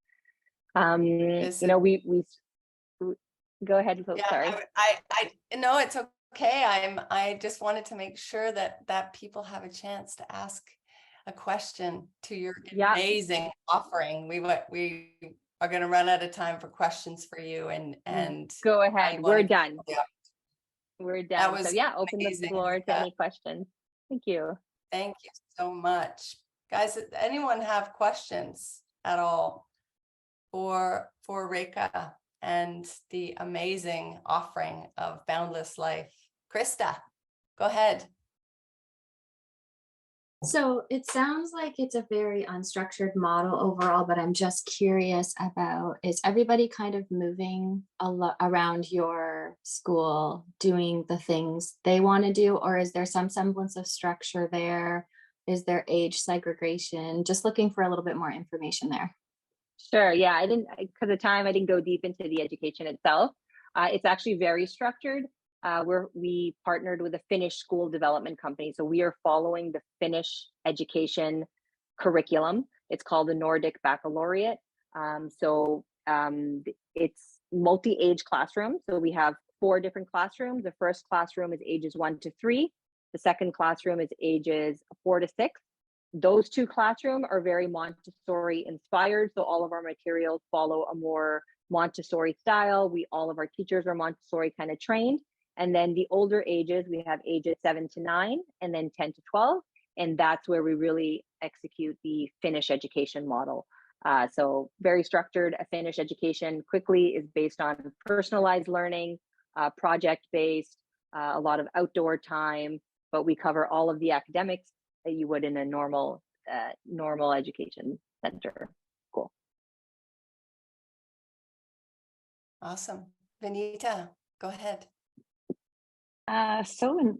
This You know, we go ahead. Hope, Yeah, sorry. I no, it's okay. I just wanted to make sure that people have a chance to ask a question to your Yeah. amazing offering. We are going to run out of time for questions for you, and Go ahead. We're done. Yeah, We're that done. So was yeah, open the amazing, floor to Rekha. any questions. Thank you. Thank you so much, guys. Does anyone have questions at all for Rekha and the amazing offering of Boundless Life? Krista, go ahead. So it sounds like it's a very unstructured model overall, but I'm just curious about, is everybody kind of moving a lot around your school, doing the things they want to do, or is there some semblance of structure there? Is there age segregation? Just looking for a little bit more information there. Sure. Yeah, I didn't, because of time, I didn't go deep into the education itself. It's actually very structured. We partnered with a Finnish school development company. So we are following the Finnish education curriculum. It's called the Nordic Baccalaureate. It's multi-age classroom. So we have 4 different classrooms. The first classroom is ages 1 to 3. The second classroom is ages 4 to 6. Those 2 classrooms are very Montessori inspired. So all of our materials follow a more Montessori style. All of our teachers are Montessori kind of trained. And then the older ages, we have ages 7 to 9 and then 10 to 12. And that's where we really execute the Finnish education model. So very structured. A Finnish education quickly is based on personalized learning, project-based, a lot of outdoor time, but we cover all of the academics that you would in a normal education center. Cool. Awesome. Vanita, go ahead. So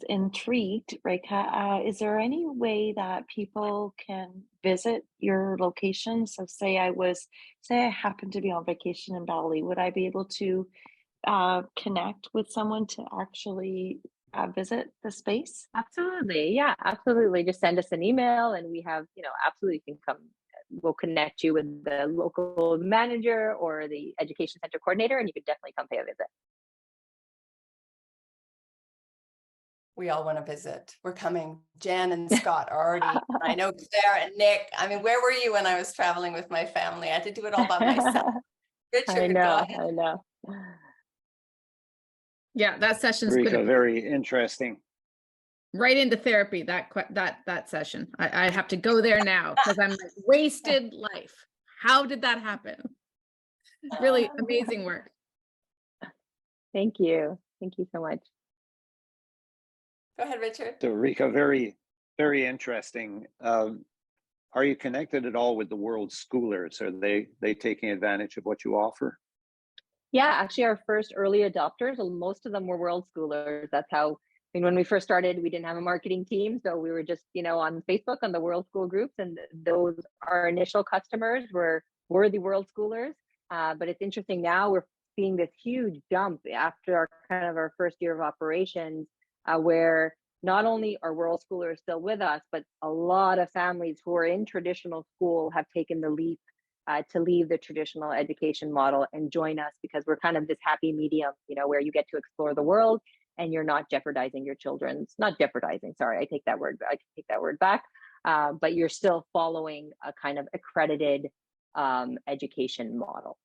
intrigued, Rekha, is there any way that people can visit your location? So say I happen to be on vacation in Bali, would I be able to connect with someone to actually visit the space? Absolutely. Yeah, absolutely. Just send us an email and we have, absolutely can come. We'll connect you with the local manager or the education center coordinator, and you could definitely come pay a visit. We all want to visit. We're coming. Jan and Scott are already. I know Claire and Nick. I mean, where were you when I was traveling with my family? I had to do it all by myself. Richard, go ahead. I know. Yeah, that session's Rekha, very interesting. right into therapy. That session. I have to go there now because I'm like, wasted life. How did that happen? Really amazing work. Thank you. Thank you so much. Go ahead, Richard. So Rekha, very, very interesting. Are you connected at all with the world schoolers? Are they taking advantage of what you offer? Yeah, actually our first early adopters, most of them were world schoolers. That's how, when we first started, we didn't have a marketing team. So we were just, on Facebook on the world school groups, and our initial customers were the world schoolers. But it's interesting now we're seeing this huge jump after our first year of operations, where not only are world schoolers still with us, but a lot of families who are in traditional school have taken the leap to leave the traditional education model and join us, because we're kind of this happy medium, where you get to explore the world and you're not jeopardizing your not jeopardizing, sorry, I take that word back, but you're still following a kind of accredited education model.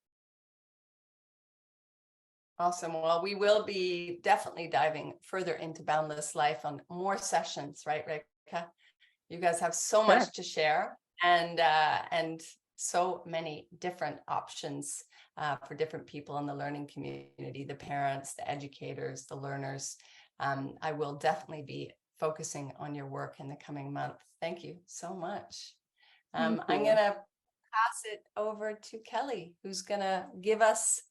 Awesome. Well, we will be definitely diving further into Boundless Life on more sessions, right, Rekha? You guys have so much to share, and so many different options for different people in the learning community, the parents, the educators, the learners. I will definitely be focusing on your work in the coming month. Thank you so much. I'm going to pass it over to Kelly, who's going to give us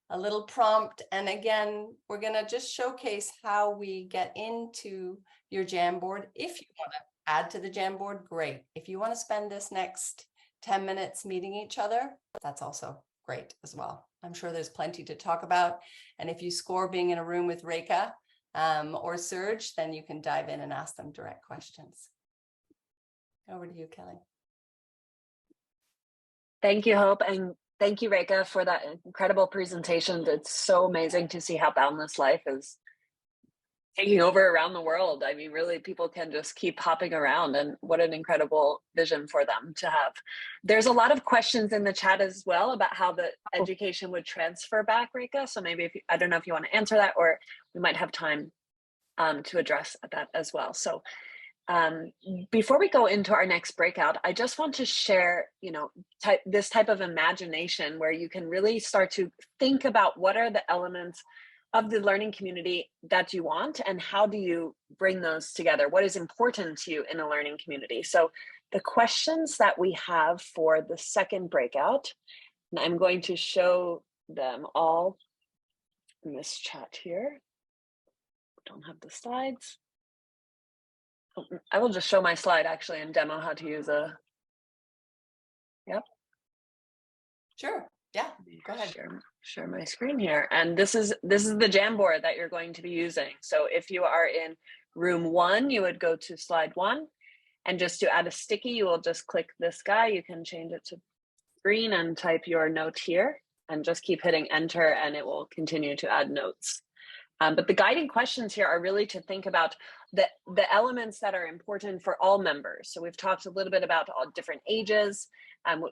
a little prompt. And again, we're going to just showcase how we get into your Jamboard. If you want to add to the Jamboard, great. If you want to spend this next 10 minutes meeting each other, that's also great as well. I'm sure there's plenty to talk about. And if you score being in a room with Rekha or Serj, then you can dive in and ask them direct questions. Over to you, Kelly. Thank you, Hope. And Thank you, Rekha, for that incredible presentation. It's so amazing to see how Boundless Life is taking over around the world. I mean, really, people can just keep hopping around, and what an incredible vision for them to have. There's a lot of questions in the chat as well about how the education would transfer back, Rekha. So maybe if you, I don't know if you want to answer that, or we might have time to address that as well. So before we go into our next breakout, I just want to share, you know, this type of imagination where you can really start to think about what are the elements of the learning community that you want, and how do you bring those together? What is important to you in a learning community? So the questions that we have for the second breakout, and I'm going to show them all in this chat here. Don't have the slides. I will just show my slide actually and demo how to use a, yep. Sure, yeah, go ahead. Share my screen here. And this is the Jamboard that you're going to be using. So if you are in room 1, you would go to slide 1. And just to add a sticky, you will just click this guy. You can change it to green and type your note here and just keep hitting enter, and it will continue to add notes. But the guiding questions here are really to think about the elements that are important for all members. So we've talked a little bit about all different ages.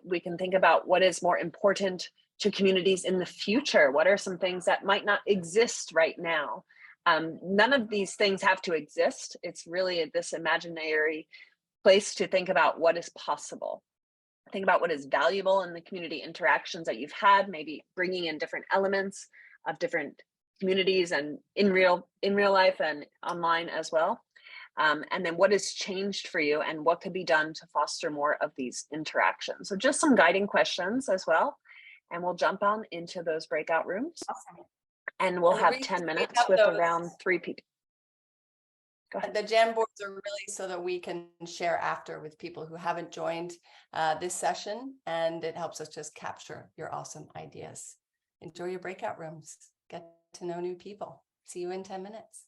We can think about what is more important to communities in the future. What are some things that might not exist right now? None of these things have to exist. It's really this imaginary place to think about what is possible. Think about what is valuable in the community interactions that you've had, maybe bringing in different elements of different communities and in real life and online as well. And then what has changed for you and what could be done to foster more of these interactions. So just some guiding questions as well. And we'll jump on into those breakout rooms. Awesome. And we'll have 10 minutes with around 3 people. Go ahead. The Jamboards are really so that we can share after with people who haven't joined this session, and it helps us just capture your awesome ideas. Enjoy your breakout rooms. Get to know new people. See you in 10 minutes.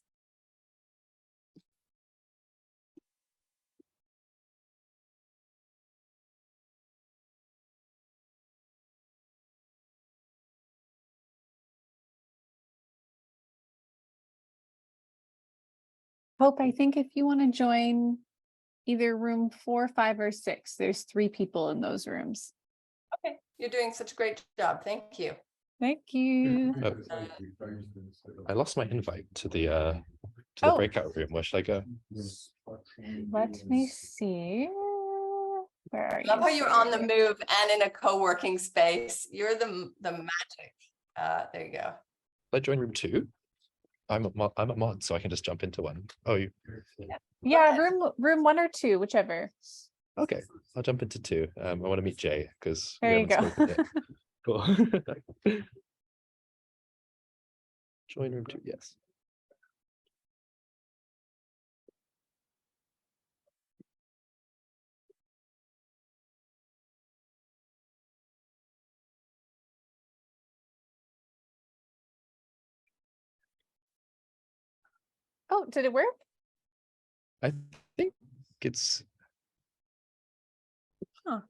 Hope, I think if you want to join either room 4, 5, or 6, there's 3 people in those rooms. Okay, you're doing such a great job. Thank you. Thank you. I lost my invite to the breakout room. Where should I go? Let me see. Where are Love you? how you're on the move and in a co-working space. You're the magic. There you go. I join room 2. I'm a mod, so I can just jump into one. Oh, yeah, room 1 or 2, whichever. Okay, I'll jump into 2. I want to meet Jay because there you go. Cool. Join room 2. Yes. Oh, did it work? I think it's. Huh.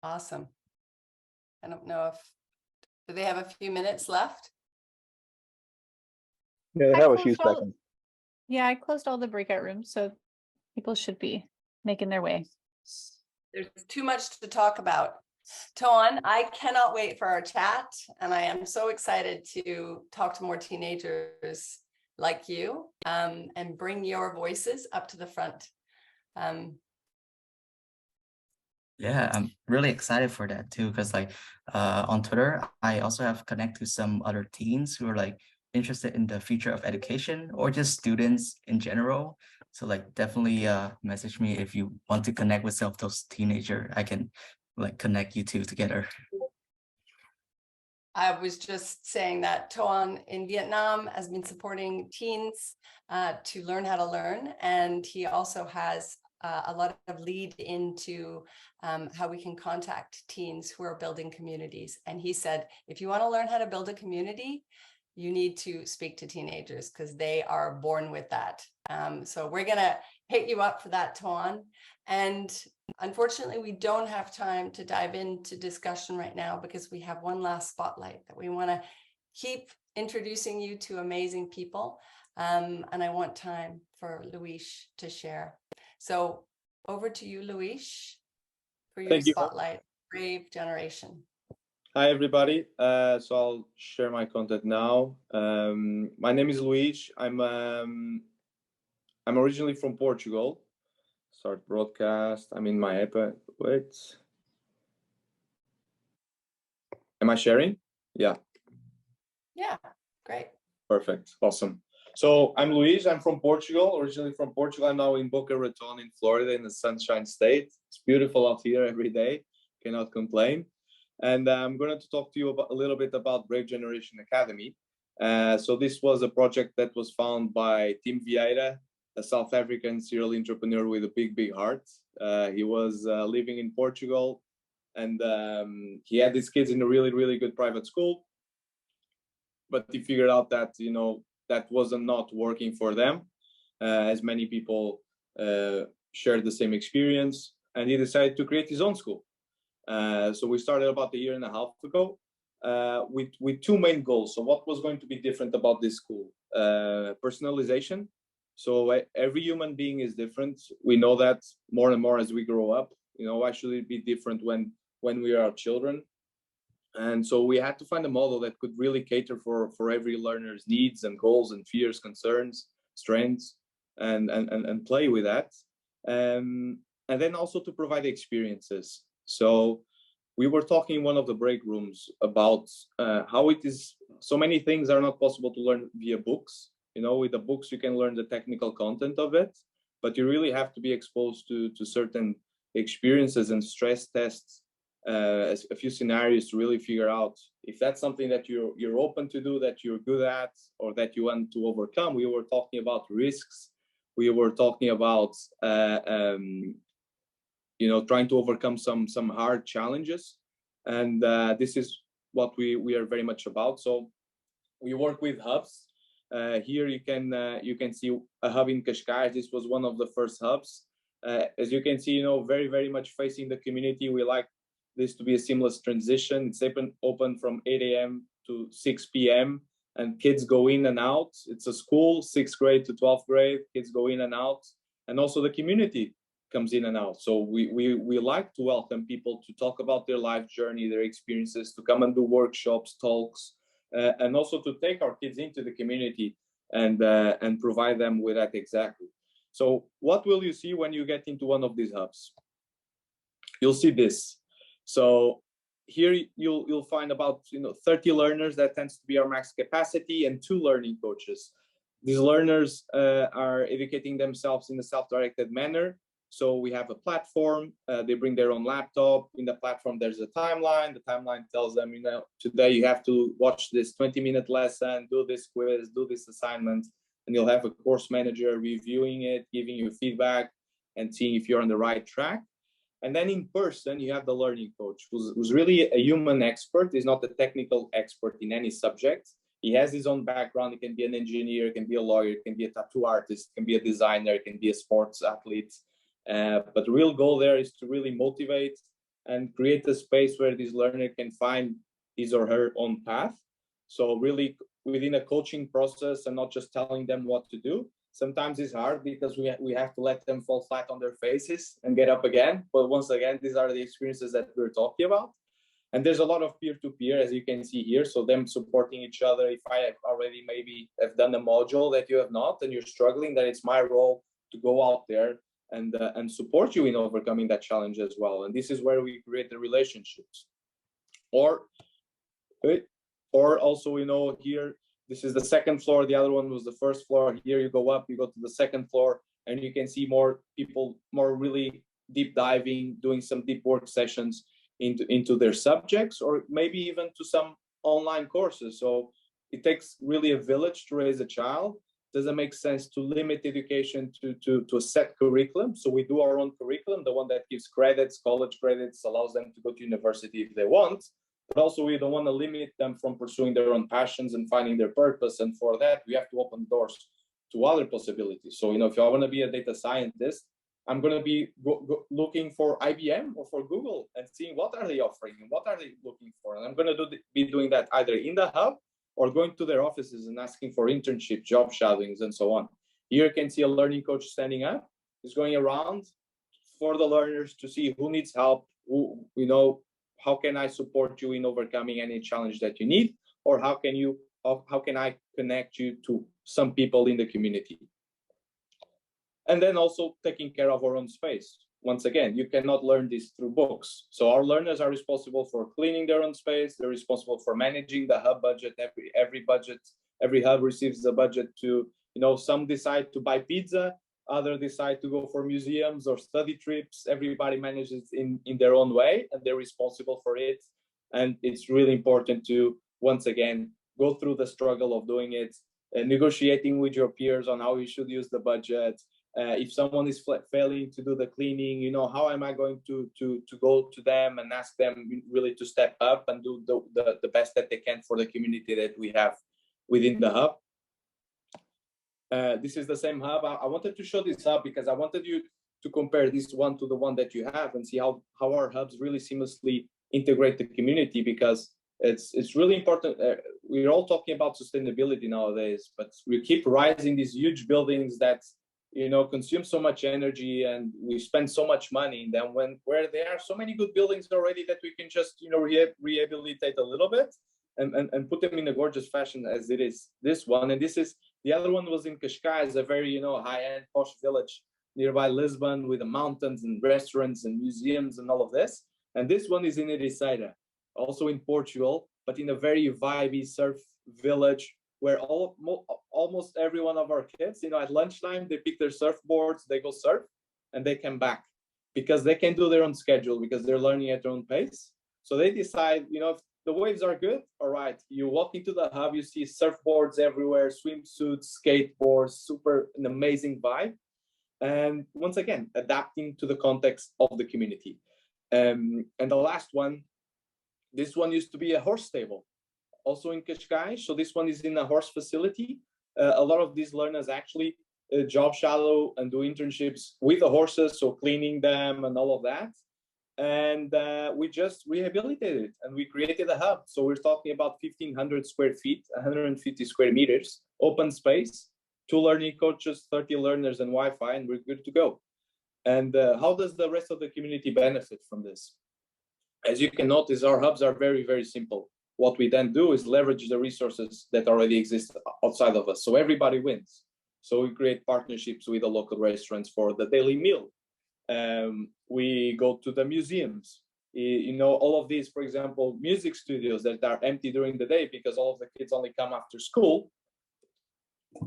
Awesome. I don't know if, do they have a few minutes left? Yeah, they I have a few closed all- seconds. Yeah, I closed all the breakout rooms, so people should be making their way. There's too much to talk about. Toan, I cannot wait for our chat, and I am so excited to talk to more teenagers like you, and bring your voices up to the front. Yeah, I'm really excited for that too, because like on Twitter, I also have connect to some other teens who are like interested in the future of education or just students in general. So like definitely message me if you want to connect with some of those teenager. I can like connect you two together. I was just saying that Toan in Vietnam has been supporting teens to learn how to learn, and he also has a lot of lead into how we can contact teens who are building communities. And he said, if you want to learn how to build a community, you need to speak to teenagers because they are born with that. So we're going to hit you up for that, Toan. And unfortunately, we don't have time to dive into discussion right now because we have one last spotlight that we want to keep introducing you to amazing people. And I want time for Luis to share. So over to you, Luis, for your Thank you. spotlight, Brave Generation. Hi, everybody. So I'll share my content now. My name is Luis. I'm originally from Portugal. Start broadcast. I'm in my iPad. Wait. Am I sharing? Yeah. Yeah, great. Perfect. Awesome. So I'm Luis. I'm from Portugal, originally from Portugal. I'm now in Boca Raton in Florida in the Sunshine State. It's beautiful out here every day. Cannot complain. And I'm going to talk to you about, a little bit about Brave Generation Academy. So this was a project that was found by Tim Vieira, a South African serial entrepreneur with a big, big heart. He was living in Portugal, and he had his kids in a really, really good private school. But he figured out that, you know, that wasn't not working for them, as many people shared the same experience, and he decided to create his own school. So we started about a year and a half ago with two main goals. So what was going to be different about this school? Personalization. So every human being is different. We know that more and more as we grow up. You know, why should it be different when we are children? And so we had to find a model that could really cater for every learner's needs and goals and fears, concerns, strengths, and play with that. And then also to provide experiences. So we were talking in one of the break rooms about how it is so many things are not possible to learn via books. You know, with the books, you can learn the technical content of it, but you really have to be exposed to certain experiences and stress tests, a few scenarios to really figure out if that's something that you're open to do, that you're good at, or that you want to overcome. We were talking about risks. We were talking about you know, trying to overcome some hard challenges, and this is what we are very much about. So we work with hubs. Here you can see a hub in Cascais. This was one of the first hubs. As you can see, you know, very much facing the community. We like this to be a seamless transition. It's open from 8 a.m. to 6 p.m. and kids go in and out. It's a school, 6th grade to 12th grade. Kids go in and out, and also the community comes in and out. So we like to welcome people to talk about their life journey, their experiences, to come and do workshops, talks, and also to take our kids into the community and provide them with that exactly. So what will you see when you get into one of these hubs? You'll see this. So here you'll find about 30 learners. That tends to be our max capacity, and 2 learning coaches. These learners are educating themselves in a self-directed manner. So we have a platform. They bring their own laptop. In the platform, there's a timeline. The timeline tells them, you know, today you have to watch this 20-minute lesson, do this quiz, do this assignment, and you'll have a course manager reviewing it, giving you feedback, and seeing if you're on the right track. And then in person, you have the learning coach, who's really a human expert. He's not a technical expert in any subject. He has his own background. He can be an engineer, can be a lawyer, can be a tattoo artist, can be a designer, can be a sports athlete. But the real goal there is to really motivate and create a space where this learner can find his or her own path. So really within a coaching process and not just telling them what to do. Sometimes it's hard because we have to let them fall flat on their faces and get up again. But once again, these are the experiences that we're talking about. And there's a lot of peer-to-peer, as you can see here. So them supporting each other. If I have already maybe have done a module that you have not, and you're struggling, then it's my role to go out there and support you in overcoming that challenge as well. And this is where we create the relationships. Or also, you know, here, this is the second floor. The other one was the first floor. Here you go up, you go to the second floor, and you can see more people, more really deep diving, doing some deep work sessions into their subjects, or maybe even to some online courses. So it takes really a village to raise a child. Doesn't make sense to limit education to a set curriculum. So we do our own curriculum, the one that gives credits, college credits, allows them to go to university if they want. But also we don't want to limit them from pursuing their own passions and finding their purpose. And for that, we have to open doors to other possibilities. So, you know, if I want to be a data scientist, I'm going to be looking for IBM or for Google and seeing what are they offering and what are they looking for. And I'm going to be doing that either in the hub or going to their offices and asking for internship, job shadowings, and so on. Here you can see a learning coach standing up. He's going around for the learners to see who needs help, who, you know, how can I support you in overcoming any challenge that you need, or how can I connect you to some people in the community. And then also taking care of our own space. Once again, you cannot learn this through books. So our learners are responsible for cleaning their own space. They're responsible for managing the hub budget. Every hub receives a budget to, you know, some decide to buy pizza, others decide to go for museums or study trips. Everybody manages in their own way, and they're responsible for it. And it's really important to, once again, go through the struggle of doing it, negotiating with your peers on how you should use the budget. If someone is failing to do the cleaning, you know, how am I going to go to them and ask them really to step up and do the best that they can for the community that we have within the hub. This is the same hub. I wanted to show this hub because I wanted you to compare this one to the one that you have and see how our hubs really seamlessly integrate the community, because it's really important. We're all talking about sustainability nowadays, but we keep rising these huge buildings that, you know, consume so much energy, and we spend so much money in them where there are so many good buildings already that we can just, you know, rehabilitate a little bit and put them in a gorgeous fashion as it is this one. And this is, the other one was in Cascais, a very, you know, high-end posh village nearby Lisbon with the mountains and restaurants and museums and all of this. And this one is in Ericeira, also in Portugal, but in a very vibey surf village where almost every one of our kids, you know, at lunchtime, they pick their surfboards, they go surf, and they come back because they can do their own schedule, because they're learning at their own pace. So they decide, you know, if the waves are good, all right, you walk into the hub, you see surfboards everywhere, swimsuits, skateboards, an amazing vibe. And once again, adapting to the context of the community. And the last one, this one used to be a horse stable, also in Cascais. So this one is in a horse facility. A lot of these learners actually job shadow and do internships with the horses, so cleaning them and all of that. And we just rehabilitated it and we created a hub. So we're talking about 1,500 square feet, 150 square meters, open space, 2 learning coaches, 30 learners and Wi-Fi, and we're good to go. And how does the rest of the community benefit from this? As you can notice, our hubs are very, very simple. What we then do is leverage the resources that already exist outside of us. So everybody wins. So we create partnerships with the local restaurants for the daily meal. We go to the museums. You know, all of these, for example, music studios that are empty during the day because all of the kids only come after school.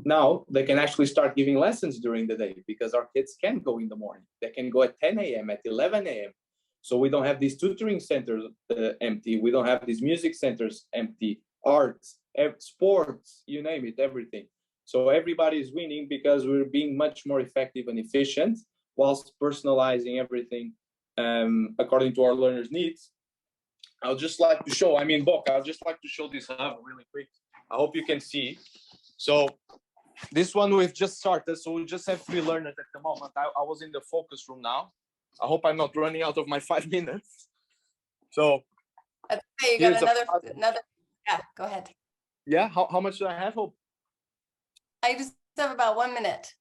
Now they can actually start giving lessons during the day because our kids can go in the morning. They can go at 10 a.m., at 11 a.m. So we don't have these tutoring centers empty. We don't have these music centers empty. Arts, sports, you name it, everything. So everybody is winning because we're being much more effective and efficient whilst personalizing everything according to our learners' needs. I'll just like to show, I'll just like to show this hub really quick. I hope you can see. So this one we've just started. So we just have 3 learners at the moment. I was in the focus room now. I hope I'm not running out of my 5 minutes. So Okay, you here's got the another. Yeah, go ahead. yeah. How much do I have, Hope? I just have about 1 minute.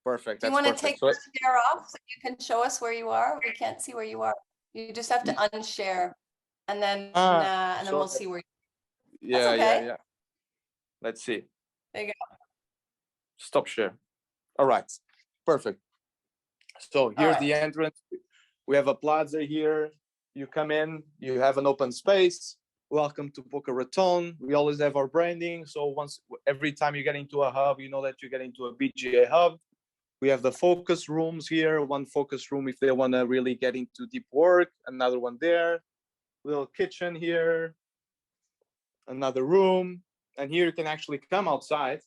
Perfect. Do you That's want to perfect. take your share off so you can show us where you are? We can't see where you are. You just have to unshare, and then we'll see where. Yeah, okay. yeah. Let's see. There you go. Stop share. All right. Perfect. So here's the entrance. We have a plaza here. You come in, you have an open space. Welcome to Boca Raton. We always have our branding. So every time you get into a hub, you know that you get into a BGA hub. We have the focus rooms here. One focus room if they want to really get into deep work. Another one there. Little kitchen here. Another room. And here you can actually come outside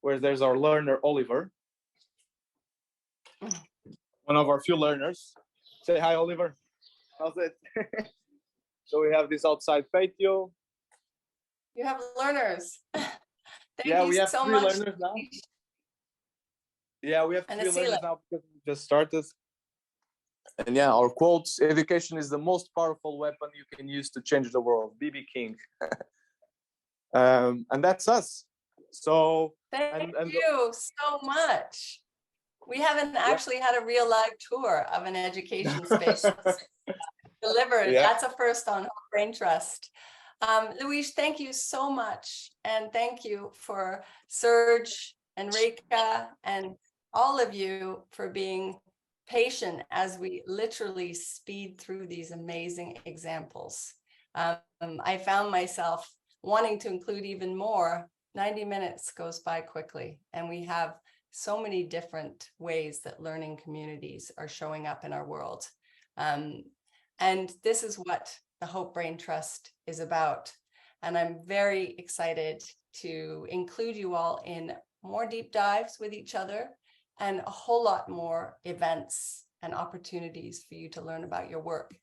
where there's our learner, Oliver. One of our few learners. Say hi, Oliver. How's it? So we have this outside patio. You have learners. Thank Yeah, you we have so 3 much. learners now. Yeah, we have And 3 a learners ceiling. now because we just started. And yeah, our quotes, education is the most powerful weapon you can use to change the world. BB King. And that's us. So Thank you so much. We haven't actually had a real live tour of an education space delivered. Yeah. That's a first on Hope Braintrust. Luis, thank you so much. And thank you for Serj and Rekha and all of you for being patient as we literally speed through these amazing examples. I found myself wanting to include even more. 90 minutes goes by quickly, and we have so many different ways that learning communities are showing up in our world. And this is what the Hope Braintrust is about. And I'm very excited to include you all in more deep dives with each other and a whole lot more events and opportunities for you to learn about your work.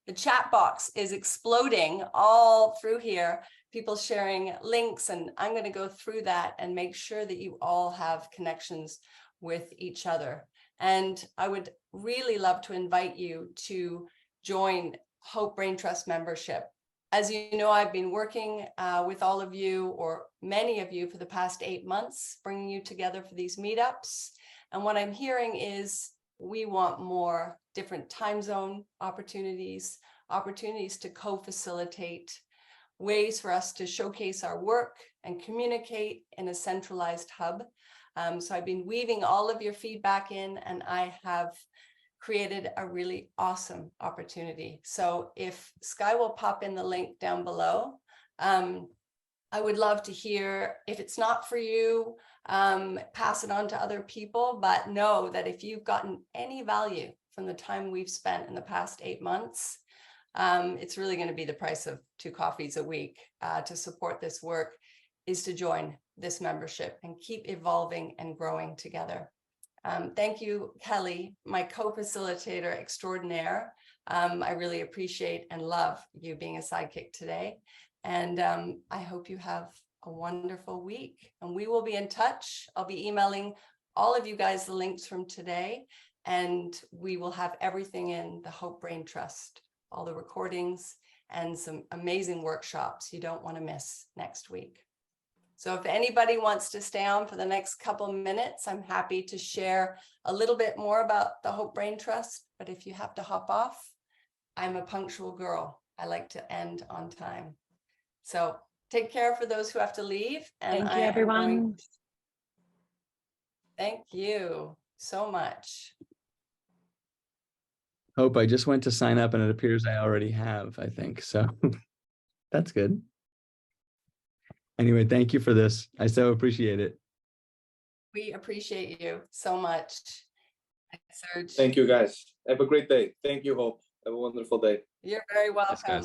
The chat box is exploding all through here, people sharing links, and I'm going to go through that and make sure that you all have connections with each other. And I would really love to invite you to join Hope Braintrust membership. As you know, I've been working with all of you, or many of you, for the past 8 months, bringing you together for these meetups. And what I'm hearing is we want more different time zone opportunities to co-facilitate, ways for us to showcase our work and communicate in a centralized hub. So I've been weaving all of your feedback in, and I have created a really awesome opportunity. So if Sky will pop in the link down below, I would love to hear. If it's not for you, pass it on to other people, but know that if you've gotten any value from the time we've spent in the past 8 months, it's really going to be the price of 2 coffees a week to support this work, is to join this membership and keep evolving and growing together. Thank you, Kelly, my co-facilitator extraordinaire. I really appreciate and love you being a sidekick today. And I hope you have a wonderful week. And we will be in touch. I'll be emailing all of you guys the links from today. And we will have everything in the Hope Braintrust, all the recordings and some amazing workshops you don't want to miss next week. So if anybody wants to stay on for the next couple minutes, I'm happy to share a little bit more about the Hope Braintrust. But if you have to hop off, I'm a punctual girl. I like to end on time. So take care for those who have to leave. And Thank you, everyone. Thank you so much. Hope, I just went to sign up and it appears I already have, I think. So that's good. Anyway, thank you for this. I so appreciate it. We appreciate you so much. Serj. Thank you, guys. Have a great day. Thank you, Hope. Have a wonderful day. You're very welcome. Yes, guys.